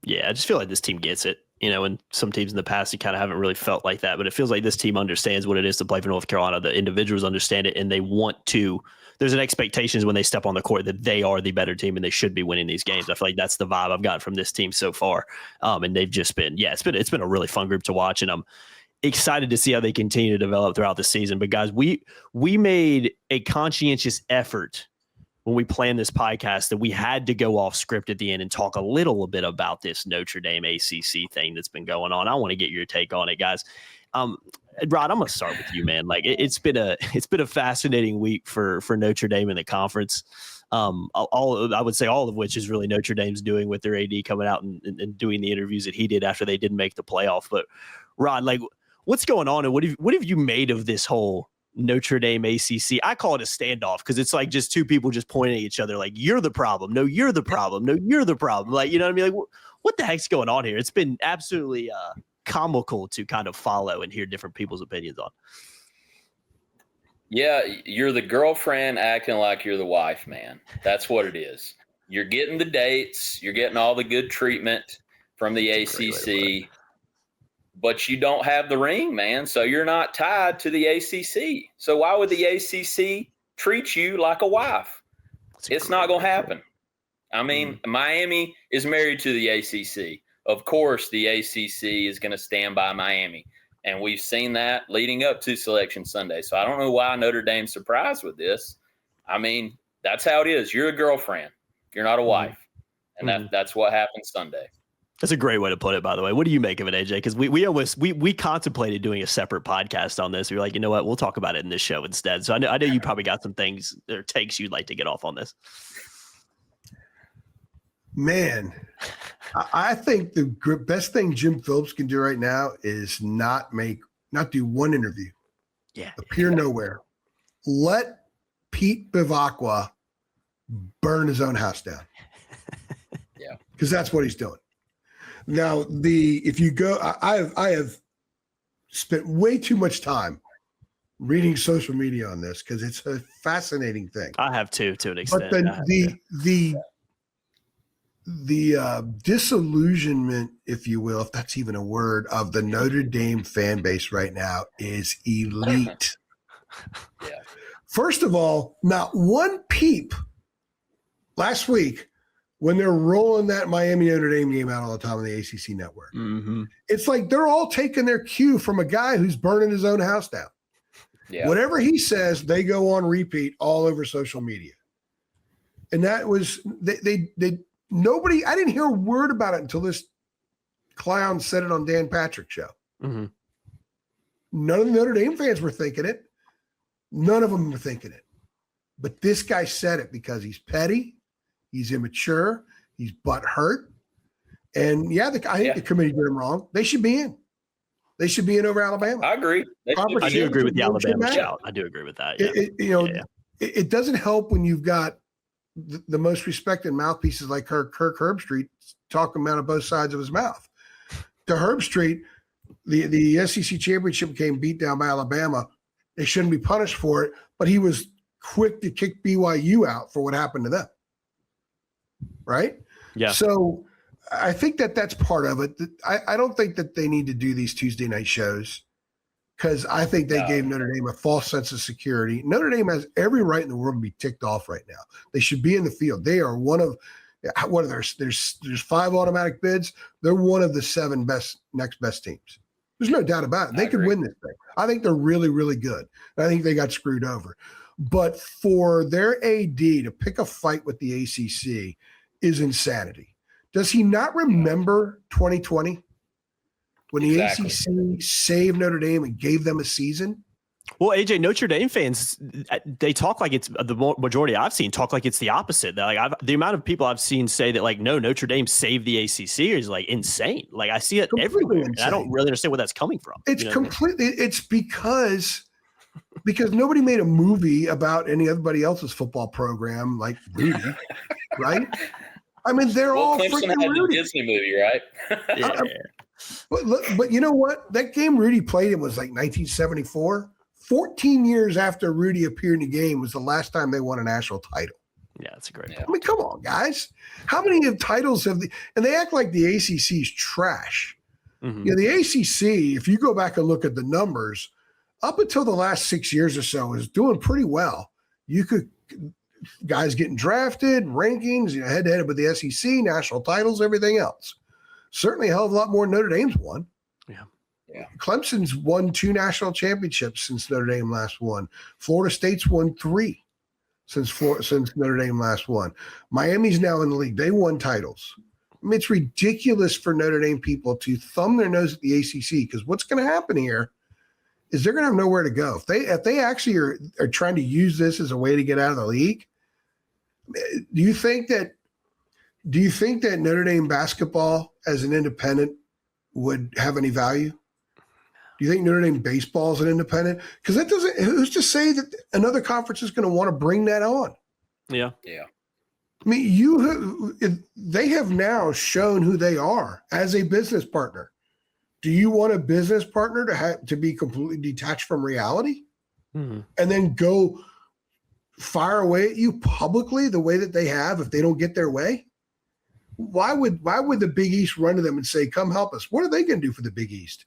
Yeah, I just feel like this team gets it. You know, and some teams in the past, you kind of haven't really felt like that. But it feels like this team understands what it is to play for North Carolina. The individuals understand it, and they want to. There's an expectation when they step on the court that they are the better team and they should be winning these games. I feel like that's the vibe I've gotten from this team so far. And they've just been, it's been a really fun group to watch. And I'm excited to see how they continue to develop throughout the season. But guys, we made a conscientious effort when we planned this podcast that we had to go off script at the end and talk a little bit about this Notre Dame ACC thing that's been going on. I want to get your take on it, guys. Rod, I'm going to start with you, man. Like it's been a fascinating week for Notre Dame in the conference. I would say all of which is really Notre Dame's doing with their AD coming out and doing the interviews that he did after they didn't make the playoff. But Rod, like what's going on and what have you made of this whole Notre Dame ACC? I call it a standoff because it's like just two people just pointing at each other like, you're the problem. No, you're the problem. No, you're the problem. Like, you know what I mean? Like, what the heck's going on here? It's been absolutely comical to kind of follow and hear different people's opinions on. Yeah, you're the girlfriend acting like you're the wife, man. That's what it is. You're getting the dates. You're getting all the good treatment from the ACC. But you don't have the ring, man, so you're not tied to the ACC. So why would the ACC treat you like a wife? It's not going to happen. I mean, Miami is married to the ACC. Of course, the ACC is going to stand by Miami, and we've seen that leading up to Selection Sunday. So I don't know why Notre Dame's surprised with this. I mean, that's how it is. You're a girlfriend. You're not a wife, and that's what happened Sunday. That's a great way to put it, by the way. What do you make of it, AJ? Because we contemplated doing a separate podcast on this. We were like, you know what? We'll talk about it in this show instead. So I know you probably got some things or takes you'd like to get off on this. Man, I think the best thing Jim Phillips can do right now is not do one interview. Yeah. Appear nowhere. Let Pete Bevacqua burn his own house down. Yeah. Because that's what he's doing. Now, if you go, I have spent way too much time reading social media on this because it's a fascinating thing. I have too, to an extent. But the disillusionment, if you will, if that's even a word, of the Notre Dame fan base right now is elite. Yeah. First of all, not one peep last week when they're rolling that Miami Notre Dame game out all the time on the ACC network. Mm-hmm. It's like they're all taking their cue from a guy who's burning his own house down. Yeah. Whatever he says, they go on repeat all over social media. And that was nobody. I didn't hear a word about it until this clown said it on Dan Patrick's show. Mm-hmm. None of the Notre Dame fans were thinking it. None of them were thinking it. But this guy said it because he's petty, he's immature, he's butthurt. And I think the committee did him wrong. They should be in. They should be in over Alabama. I agree. I do agree with the Alabama shout. I do agree with that. Yeah. It doesn't help when you've got the most respected mouthpieces like Kirk Herbstreit talking out of both sides of his mouth. To Herbstreit, the SEC championship game beat down by Alabama. They shouldn't be punished for it, but he was quick to kick BYU out for what happened to them. Right? Yeah. So I think that's part of it. I don't think that they need to do these Tuesday night shows because I think they gave Notre Dame a false sense of security. Notre Dame has every right in the world to be ticked off right now. They should be in the field. They are one of there's 5 automatic bids. They're one of the 7 next best teams. There's no doubt about it. They could win this thing. I think they're really, really good. I think they got screwed over. But for their AD to pick a fight with the ACC is insanity. Does he not remember 2020 when the ACC saved Notre Dame and gave them a season? Well, AJ, Notre Dame fans, they talk like it's the majority I've seen talk like it's the opposite. Like the amount of people I've seen say that like, no, Notre Dame saved the ACC is like insane. Like I see it everywhere. And I don't really understand where that's coming from. It's it's because nobody made a movie about anybody else's football program like Rudy, right? I mean, they're all Clemson freaking had Rudy. the Disney movie, right? Yeah. But you know what? That game Rudy played in was like 1974. 14 years after Rudy appeared in the game was the last time they won a national title. Yeah, that's a great point. I mean, come on, guys. How many titles have and they act like the ACC is trash. Mm-hmm. You know, the ACC, if you go back and look at the numbers, up until the last 6 years or so, is doing pretty well. You could guys getting drafted, rankings, head to head with the SEC, national titles, everything else. Certainly a hell of a lot more Notre Dame's won. Yeah. Clemson's won 2 national championships since Notre Dame last won. Florida State's won 3 since Notre Dame last won. Miami's now in the league. They won titles. I mean, it's ridiculous for Notre Dame people to thumb their nose at the ACC because what's going to happen here is they're going to have nowhere to go. If they actually are trying to use this as a way to get out of the league, do you think that Notre Dame basketball as an independent would have any value? Do you think Notre Dame baseball is an independent? Because that doesn't. Who's to say that another conference is going to want to bring that on? Yeah. I mean, they have now shown who they are as a business partner. Do you want a business partner to be completely detached from reality, and then go fire away at you publicly the way that they have if they don't get their way? Why would the Big East run to them and say, "Come help us"? What are they going to do for the Big East?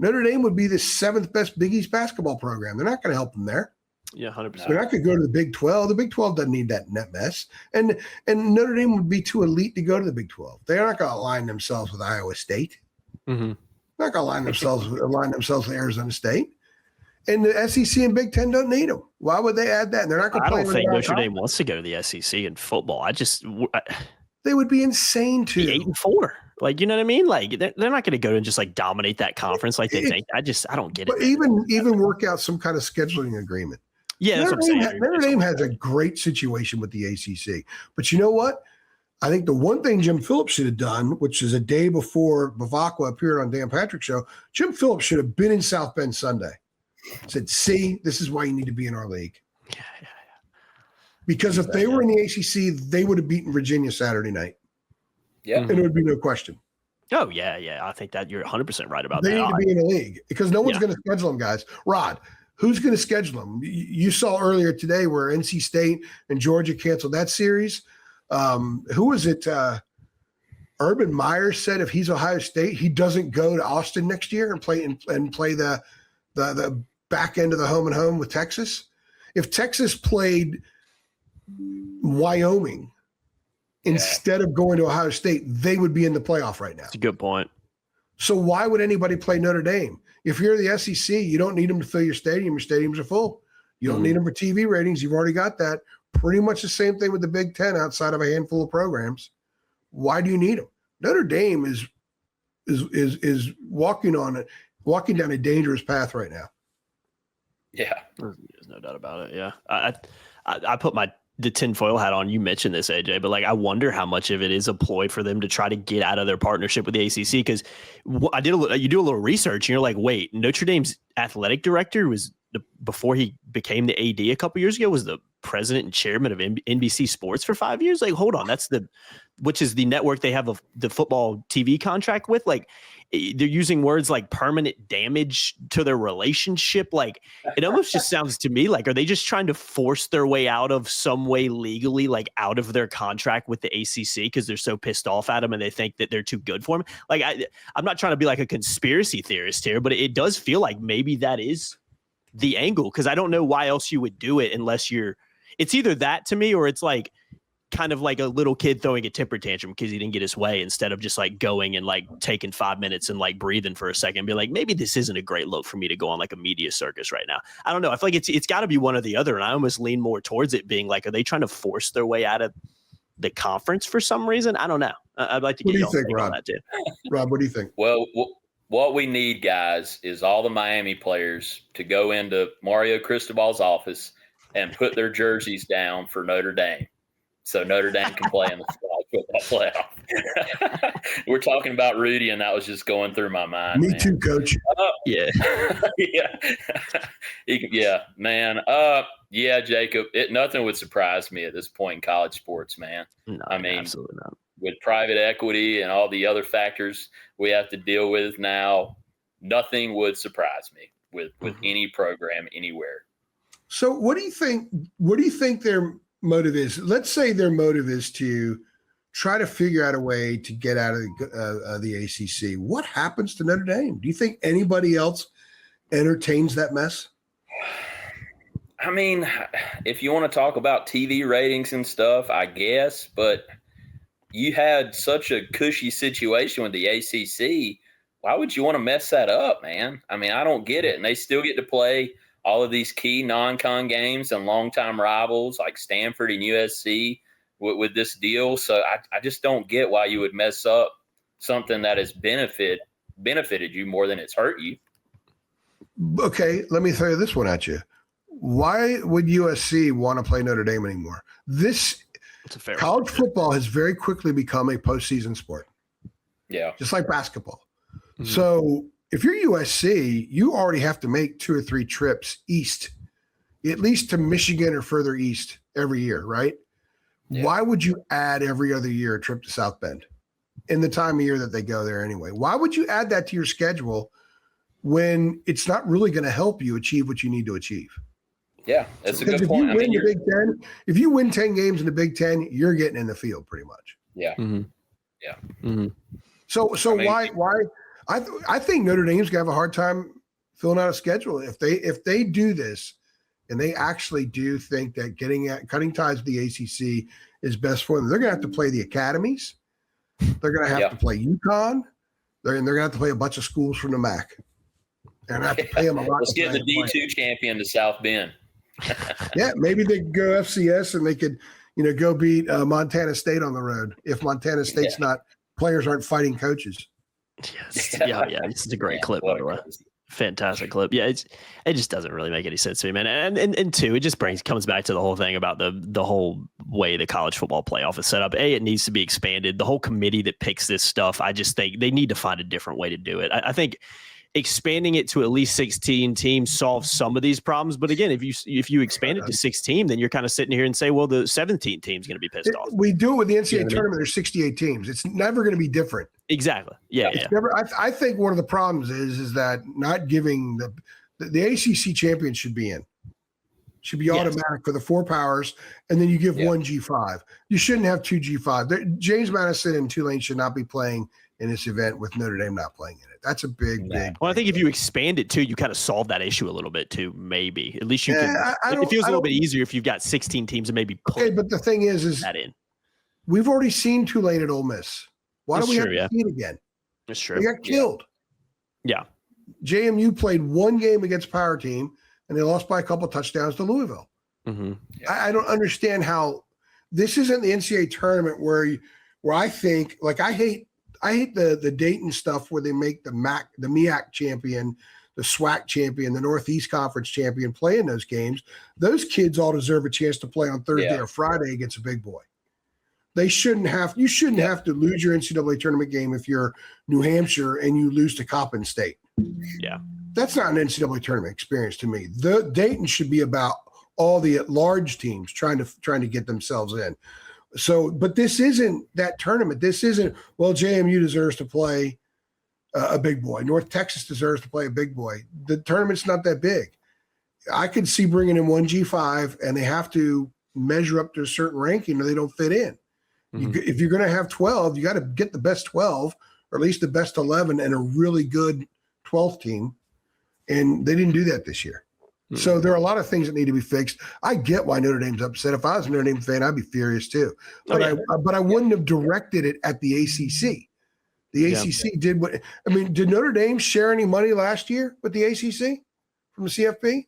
Notre Dame would be the 7th best Big East basketball program. They're not going to help them there. Yeah, 100%. They're not going to go to the Big 12. The Big 12 doesn't need that net mess. And Notre Dame would be too elite to go to the Big 12. They're not going to align themselves with Iowa State. Mm-hmm. They're not going to align themselves with Arizona State. And the SEC and Big 10 don't need them. Why would they add that? And they're not going to. I don't think Notre Dame wants to go to the SEC in football. They would be insane to 8-4. Like, you know what I mean? Like they're not going to go and just like dominate that conference like they think. I don't get it. But even work out some kind of scheduling agreement. Yeah, that's what I'm saying. Notre Dame has a great situation with the ACC. But you know what? I think the one thing Jim Phillips should have done, which is a day before Bogavac appeared on Dan Patrick's show, Jim Phillips should have been in South Bend Sunday. Said, "See, this is why you need to be in our league." Yeah. Because if they were in the ACC, they would have beaten Virginia Saturday night. Yeah. And it would be no question. Oh, yeah. I think that you're 100% right about that. They need to be in a league because no one's going to schedule them, guys. Rod, who's going to schedule them? You saw earlier today where NC State and Georgia canceled that series. Who was it? Urban Meyer said if he's Ohio State, he doesn't go to Austin next year and play the back end of the home and home with Texas. If Texas played Wyoming instead of going to Ohio State, they would be in the playoff right now. That's a good point. So why would anybody play Notre Dame? If you're the SEC, you don't need them to fill your stadium. Your stadiums are full. You don't need them for TV ratings. You've already got that. Pretty much the same thing with the Big Ten outside of a handful of programs. Why do you need them? Notre Dame is walking on walking down a dangerous path right now. Yeah, there's no doubt about it. Yeah, I put the tinfoil hat on. You mentioned this, AJ, but like I wonder how much of it is a ploy for them to try to get out of their partnership with the ACC. Because you do a little research, and you're like, wait, Notre Dame's athletic director was before he became the AD a couple years ago was the president and chairman of NBC Sports for 5 years. Like, hold on, which is the network they have the football TV contract with. Like, they're using words like permanent damage to their relationship. Like, it almost just sounds to me like, are they just trying to force their way out of some way legally, like out of their contract with the ACC because they're so pissed off at them and they think that they're too good for them? Like, I'm not trying to be like a conspiracy theorist here, but it does feel like maybe that is the angle, because I don't know why else you would do it unless it's either that to me, or it's like kind of like a little kid throwing a temper tantrum because he didn't get his way, instead of just like going and like taking 5 minutes and like breathing for a second and be like, maybe this isn't a great look for me to go on like a media circus right now. I don't know. I feel like it's got to be one or the other. And I almost lean more towards it being like, are they trying to force their way out of the conference for some reason? I don't know. I'd like to get your take on that too. Rob, what do you think? Well, what we need, guys, is all the Miami players to go into Mario Cristobal's office and put their jerseys down for Notre Dame, so Notre Dame can play in the football playoff. We're talking about Rudy, and that was just going through my mind. Me too, Coach. Yeah. Yeah, man. Yeah, Jacob. Nothing would surprise me at this point in college sports, man. No, I mean, absolutely not. With private equity and all the other factors we have to deal with now, nothing would surprise me with any program anywhere. So what do you think? What do you think their motive is? Let's say their motive is to try to figure out a way to get out of the ACC. What happens to Notre Dame? Do you think anybody else entertains that mess? I mean, if you want to talk about TV ratings and stuff, I guess, but you had such a cushy situation with the ACC. Why would you want to mess that up, man? I mean, I don't get it. And they still get to play all of these key non-con games and longtime rivals like Stanford and USC with this deal. So I just don't get why you would mess up something that has benefited you more than it's hurt you. Okay, let me throw this one at you. Why would USC want to play Notre Dame anymore? College football has very quickly become a postseason sport. Yeah. Just like basketball. Mm-hmm. So if you're USC, you already have to make 2 or 3 trips east, at least to Michigan or further east every year, right? Yeah. Why would you add every other year a trip to South Bend in the time of year that they go there anyway? Why would you add that to your schedule when it's not really going to help you achieve what you need to achieve? Yeah, that's a good point. If you win 10 games in the Big Ten, you're getting in the field pretty much. Yeah. Mm-hmm. Yeah. Mm-hmm. So why I think Notre Dame's gonna have a hard time filling out a schedule if they do this, and they actually do think that cutting ties with the ACC is best for them. They're gonna have to play the academies. They're gonna have to play UConn. They're gonna have to play a bunch of schools from the MAC. And have to pay them a lot. Let's get the D2 champion to South Bend. Yeah, maybe they could go FCS and they could, go beat Montana State on the road if Montana State's players aren't fighting coaches. Yes. Yeah. This is a great clip, by the way. Fantastic clip. Yeah, it just doesn't really make any sense to me, man. And two, it just comes back to the whole thing about the whole way the college football playoff is set up. It needs to be expanded. The whole committee that picks this stuff, I just think they need to find a different way to do it. I think expanding it to at least 16 teams solves some of these problems. But again, if you expand it to 16, then you're kind of sitting here and say, well, the 17th team's going to be pissed off. We do it with the NCAA tournament. There's 68 teams. It's never going to be different. Exactly. Yeah. Never, I think one of the problems is that not giving the ACC champion should be automatic for the 4 powers, and then you give one G5. You shouldn't have 2 G5. James Madison and Tulane should not be playing in this event with Notre Dame not playing in it. That's a big. Well, I think if you expand it too, you kind of solve that issue a little bit too. Maybe at least you can. It feels a little bit easier if you've got 16 teams and maybe. Okay, but the thing is that in. We've already seen Tulane at Ole Miss. Why do we have to see it again? That's true. They got killed. Yeah. JMU played 1 game against Power Team, and they lost by a couple of touchdowns to Louisville. Mm-hmm. I don't understand how this isn't the NCAA tournament where I think, like, I hate the Dayton stuff where they make the MEAC champion, the SWAC champion, the Northeast Conference champion play in those games. Those kids all deserve a chance to play on Thursday or Friday against a big boy. You shouldn't have to lose your NCAA tournament game if you're New Hampshire and you lose to Coppin State. Yeah. That's not an NCAA tournament experience to me. The Dayton should be about all the large teams trying to get themselves in. So, but this isn't that tournament. This isn't, well, JMU deserves to play a big boy. North Texas deserves to play a big boy. The tournament's not that big. I could see bringing in one G5 and they have to measure up to a certain ranking or they don't fit in. Mm-hmm. If you're going to have 12, you got to get the best 12 or at least the best 11 and a really good 12th team. And they didn't do that this year. Mm-hmm. So there are a lot of things that need to be fixed. I get why Notre Dame's upset. If I was a Notre Dame fan, I'd be furious too. But I wouldn't have directed it at the ACC. The ACC did what – I mean, did Notre Dame share any money last year with the ACC from the CFP?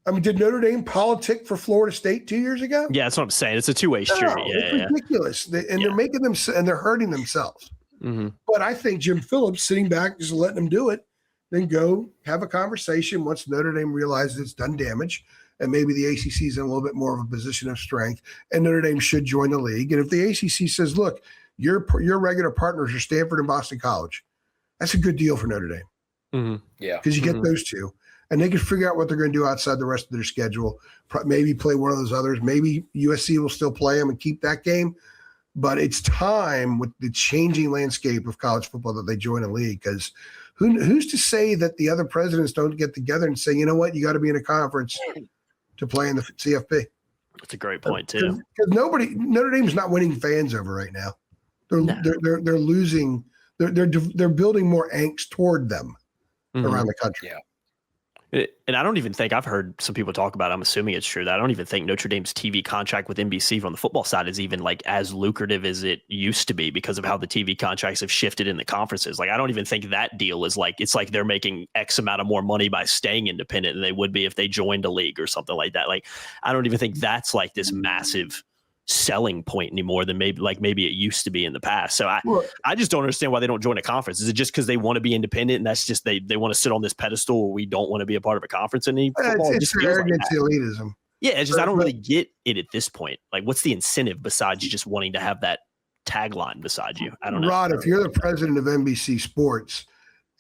I mean, did Notre Dame politic for Florida State 2 years ago? Yeah, that's what I'm saying. It's a two-way street. No, it's ridiculous. They're making them – and they're hurting themselves. Mm-hmm. But I think Jim Phillips sitting back, just letting them do it, then go have a conversation once Notre Dame realizes it's done damage and maybe the ACC is in a little bit more of a position of strength and Notre Dame should join the league. And if the ACC says, look, your regular partners are Stanford and Boston College, that's a good deal for Notre Dame. Mm-hmm. Yeah. Because you get those two. And they can figure out what they're going to do outside the rest of their schedule. Maybe play one of those others. Maybe USC will still play them and keep that game. But it's time with the changing landscape of college football that they join a league because who's to say that the other presidents don't get together and say, you know what, you got to be in a conference to play in the CFP. That's a great point too. Because Notre Dame's not winning fans over right now. They're losing. They're building more angst toward them around the country. Yeah. And I don't even think I've heard some people talk about it. I'm assuming it's true that I don't even think Notre Dame's TV contract with NBC from the football side is even like as lucrative as it used to be because of how the TV contracts have shifted in the conferences. Like, I don't even think that deal is like, it's like they're making X amount of more money by staying independent than they would be if they joined a league or something like that. Like, I don't even think that's like this massive selling point anymore than maybe it used to be in the past. So I just don't understand why they don't join a conference. Is it just because they want to be independent and that's just they want to sit on this pedestal where we don't want to be a part of a conference in football? It's arrogance, elitism. Yeah, it's just I don't really get it at this point. Like, what's the incentive besides you just wanting to have that tagline beside you? I don't know. Rod, if you're the president of NBC Sports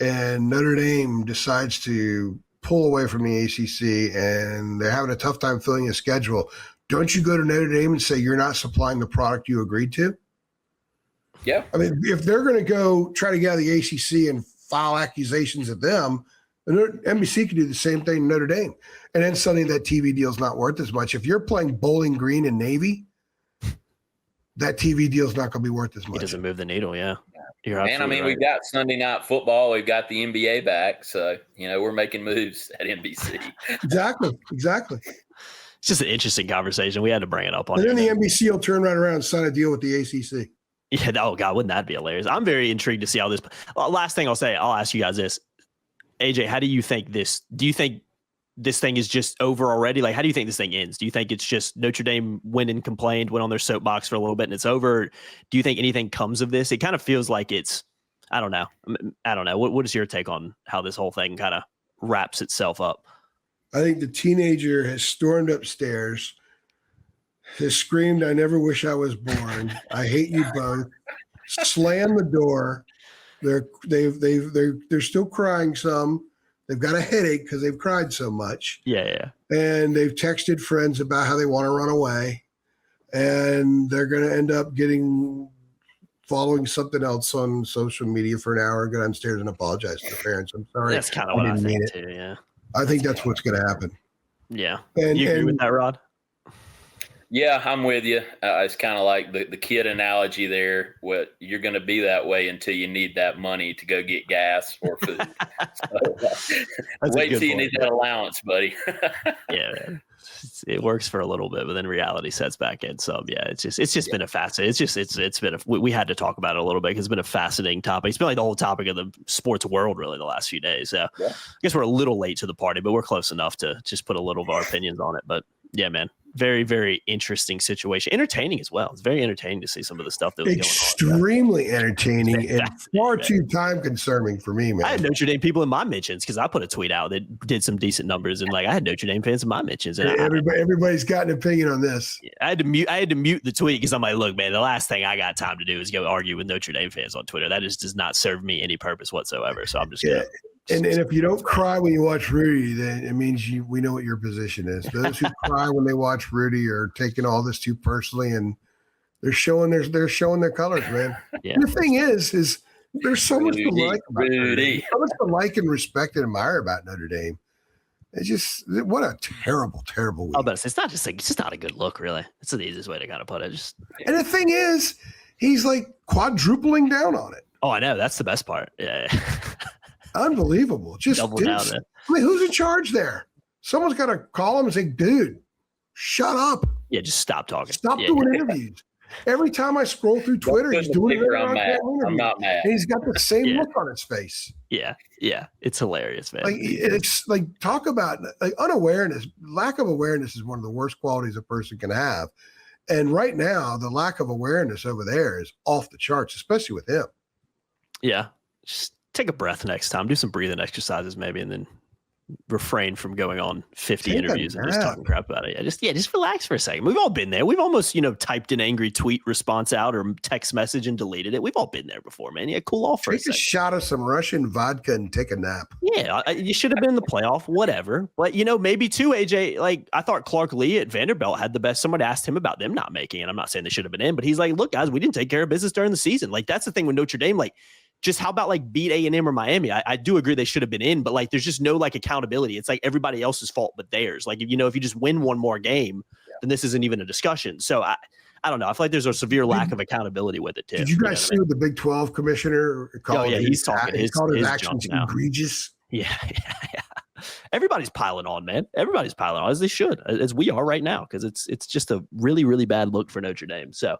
and Notre Dame decides to pull away from the ACC and they're having a tough time filling a schedule, don't you go to Notre Dame and say you're not supplying the product you agreed to? Yeah. I mean, if they're going to go try to get out of the ACC and file accusations at them, NBC can do the same thing to Notre Dame. And then suddenly that TV deal is not worth as much. If you're playing Bowling Green and Navy, that TV deal is not going to be worth as much. It doesn't move the needle, yeah. And I mean, we've got Sunday Night Football. We've got the NBA back. So, we're making moves at NBC. Exactly. It's just an interesting conversation. We had to bring it up on. And then the NBC will turn right around and sign a deal with the ACC. Yeah. Oh God, wouldn't that be hilarious? I'm very intrigued to see how this. Last thing I'll say, I'll ask you guys this. AJ, how do you think this? Do you think this thing is just over already? Like, how do you think this thing ends? Do you think it's just Notre Dame went and complained, went on their soapbox for a little bit, and it's over? Do you think anything comes of this? It kind of feels like it's. I don't know. What is your take on how this whole thing kind of wraps itself up? I think the teenager has stormed upstairs, has screamed, "I never wish I was born. I hate you both." Slammed the door. They're still crying some. They've got a headache because they've cried so much. Yeah. And they've texted friends about how they want to run away, and they're going to end up following something else on social media for an hour, go downstairs and apologize to the parents. I'm sorry. That's kind of what I think too. Yeah. I think that's what's going to happen. Yeah. You agree with that, Rod? Yeah, I'm with you. It's kind of like the kid analogy there. What you're going to be that way until you need that money to go get gas or food. Wait till you need that allowance, buddy. Yeah, it works for a little bit, but then reality sets back in. So yeah, it's just been a fascinating. It's been we had to talk about it a little bit because it's been a fascinating topic. It's been like the whole topic of the sports world really the last few days. So I guess we're a little late to the party, but we're close enough to just put a little of our opinions on it. But Yeah, man. Very, very interesting situation. Entertaining as well. It's very entertaining to see some of the stuff that was going on. Extremely entertaining and far too time consuming for me, man. I had Notre Dame people in my mentions because I put a tweet out that did some decent numbers, and like I had Notre Dame fans in my mentions. And everybody's got an opinion on this. I had to mute the tweet because I'm like, look, man, the last thing I got time to do is go argue with Notre Dame fans on Twitter. That just does not serve me any purpose whatsoever. So I'm just gonna. And if you don't cry when you watch Rudy, then it means we know what your position is. Those who cry when they watch Rudy are taking all this too personally, and they're showing their colors, man. Yeah. And the thing is there's so much to like about Rudy. So much to like and respect and admire about Notre Dame. It's just what a terrible, terrible week. Oh, but it's just not a good look, really. It's the easiest way to kind of put it. And the thing is, he's like quadrupling down on it. Oh, I know. That's the best part. Yeah. Unbelievable. Just double down. I mean, who's in charge there? Someone's got to call him and say, dude, shut up. Yeah, just stop talking. Stop doing interviews. Every time I scroll through Twitter, he's doing it. I'm not mad. And he's got the same look on his face. Yeah. It's hilarious, man. Like it's like talk about like unawareness. Lack of awareness is one of the worst qualities a person can have. And right now, the lack of awareness over there is off the charts, especially with him. Yeah. Just take a breath next time. Do some breathing exercises maybe, and then refrain from going on 50 interviews and just talking crap about it. Just relax for a second. We've all been there. We've almost, typed an angry tweet response out or text message and deleted it. We've all been there before, man. Yeah, cool off for a second. Take a shot of some Russian vodka and take a nap. Yeah, you should have been in the playoff, whatever. But, maybe too, AJ, like I thought Clark Lee at Vanderbilt had the best. Someone asked him about them not making it. I'm not saying they should have been in, but he's like, look, guys, we didn't take care of business during the season. Like, that's the thing with Notre Dame. Like, just how about like beat A&M or Miami? I do agree they should have been in, but like there's just no like accountability. It's like everybody else's fault but theirs. Like if you just win one more game, then this isn't even a discussion. So I don't know. I feel like there's a severe lack of accountability with it too. Did you guys see what the Big 12 commissioner called? He's talking. He called his actions egregious. Yeah. Everybody's piling on, man. Everybody's piling on as they should, as we are right now, because it's just a really, really bad look for Notre Dame. So.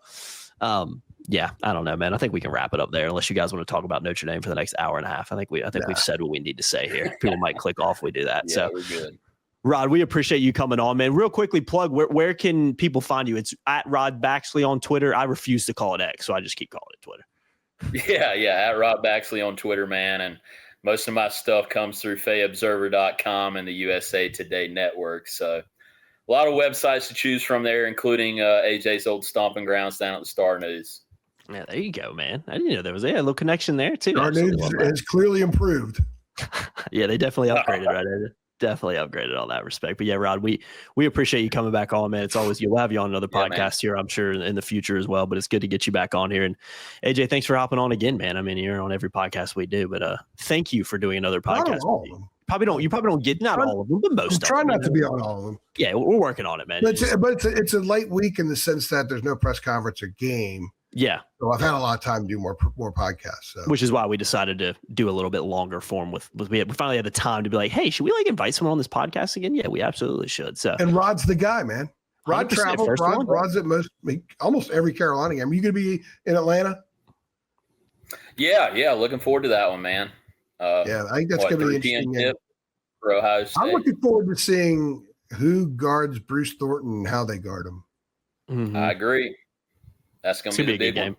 Yeah, I don't know, man. I think we can wrap it up there unless you guys want to talk about Notre Dame for the next hour and a half. I think we've said what we need to say here. People might click off if we do that. So we're good. Rod, we appreciate you coming on, man. Real quickly, plug where can people find you? It's at Rod Baxley on Twitter. I refuse to call it X, so I just keep calling it Twitter. Yeah, at Rod Baxley on Twitter, man. And most of my stuff comes through FayObserver.com and the USA Today network. So a lot of websites to choose from there, including AJ's old stomping grounds down at the Star News. Yeah, there you go, man. I didn't know there was a little connection there too. Star News has clearly improved. Yeah, they definitely upgraded, right? Definitely upgraded on that respect. But yeah, Rod, we appreciate you coming back on, man. It's always we'll have you on another podcast here, I'm sure, in the future as well. But it's good to get you back on here. And AJ, thanks for hopping on again, man. I mean, you're on every podcast we do, but thank you for doing another podcast. You probably don't get not all of them, but most of them. Try not to be on all of them. Yeah, we're working on it, man. But it's a light week in the sense that there's no press conference or game. Yeah. So I've had a lot of time to do more podcasts. So. Which is why we decided to do a little bit longer form we finally had the time to be like, hey, should we like invite someone on this podcast again? Yeah, we absolutely should. So and Rod's the guy, man. Rod travels. Rod's at almost every Carolina game. Are you going to be in Atlanta? Yeah. Looking forward to that one, man. I think that's going to be interesting. For Ohio State. I'm looking forward to seeing who guards Bruce Thornton and how they guard him. Mm-hmm. I agree. That's going to be a good game.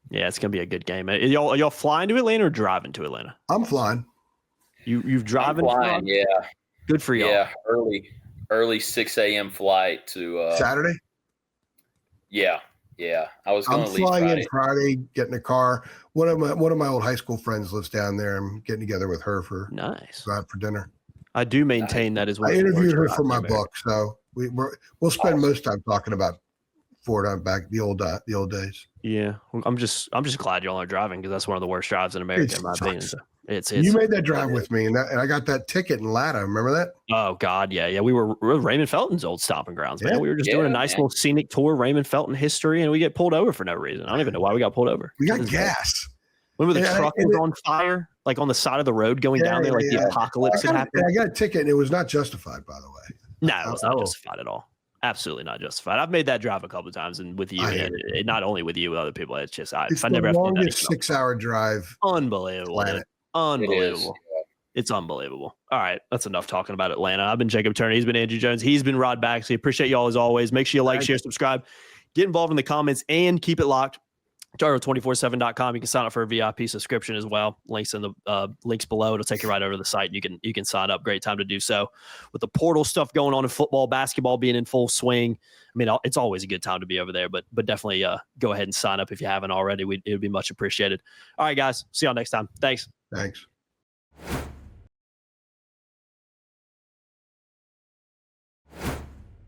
Yeah, it's going to be a good game. Are y'all flying to Atlanta or driving to Atlanta? I'm flying. You've driven? Flying, yeah. Good for y'all. Yeah, early 6 a.m. flight to Saturday? Yeah. I was going to leave Friday. I'm flying in Friday, getting a car. One of my old high school friends lives down there. I'm getting together with her for dinner. I do maintain that as well. I interviewed her for my book, so we'll spend most time talking about Ford back the old days. Yeah, I'm just glad y'all aren't driving because that's one of the worst drives in America, in my opinion. So it's you made that drive with me, and I got that ticket in Latta. Remember that? Oh God, yeah. We were Raymond Felton's old stomping grounds, man. We were just doing a nice little scenic tour, Raymond Felton history, and we get pulled over for no reason. I don't even know why we got pulled over. We got gas. Remember the truck was on fire, like on the side of the road going down there, like the apocalypse had happened. I got a ticket, and it was not justified, by the way. No, it was not justified at all. Absolutely not justified. I've made that drive a couple of times, and with you, and not only with you, with other people. It's just it's the longest 6-hour drive. Unbelievable. Unbelievable. It's unbelievable. All right, that's enough talking about Atlanta. I've been Jacob Turner. He's been Andrew Jones. He's been Rod Baxley. Appreciate y'all as always. Make sure you like, share, subscribe, get involved in the comments, and keep it locked. Charter247.com. You can sign up for a VIP subscription as well. Links in the links below. It'll take you right over to the site. And you can sign up. Great time to do so. With the portal stuff going on in football, basketball being in full swing. I mean, it's always a good time to be over there. But definitely go ahead and sign up if you haven't already. It would be much appreciated. All right, guys. See y'all next time. Thanks. Thanks.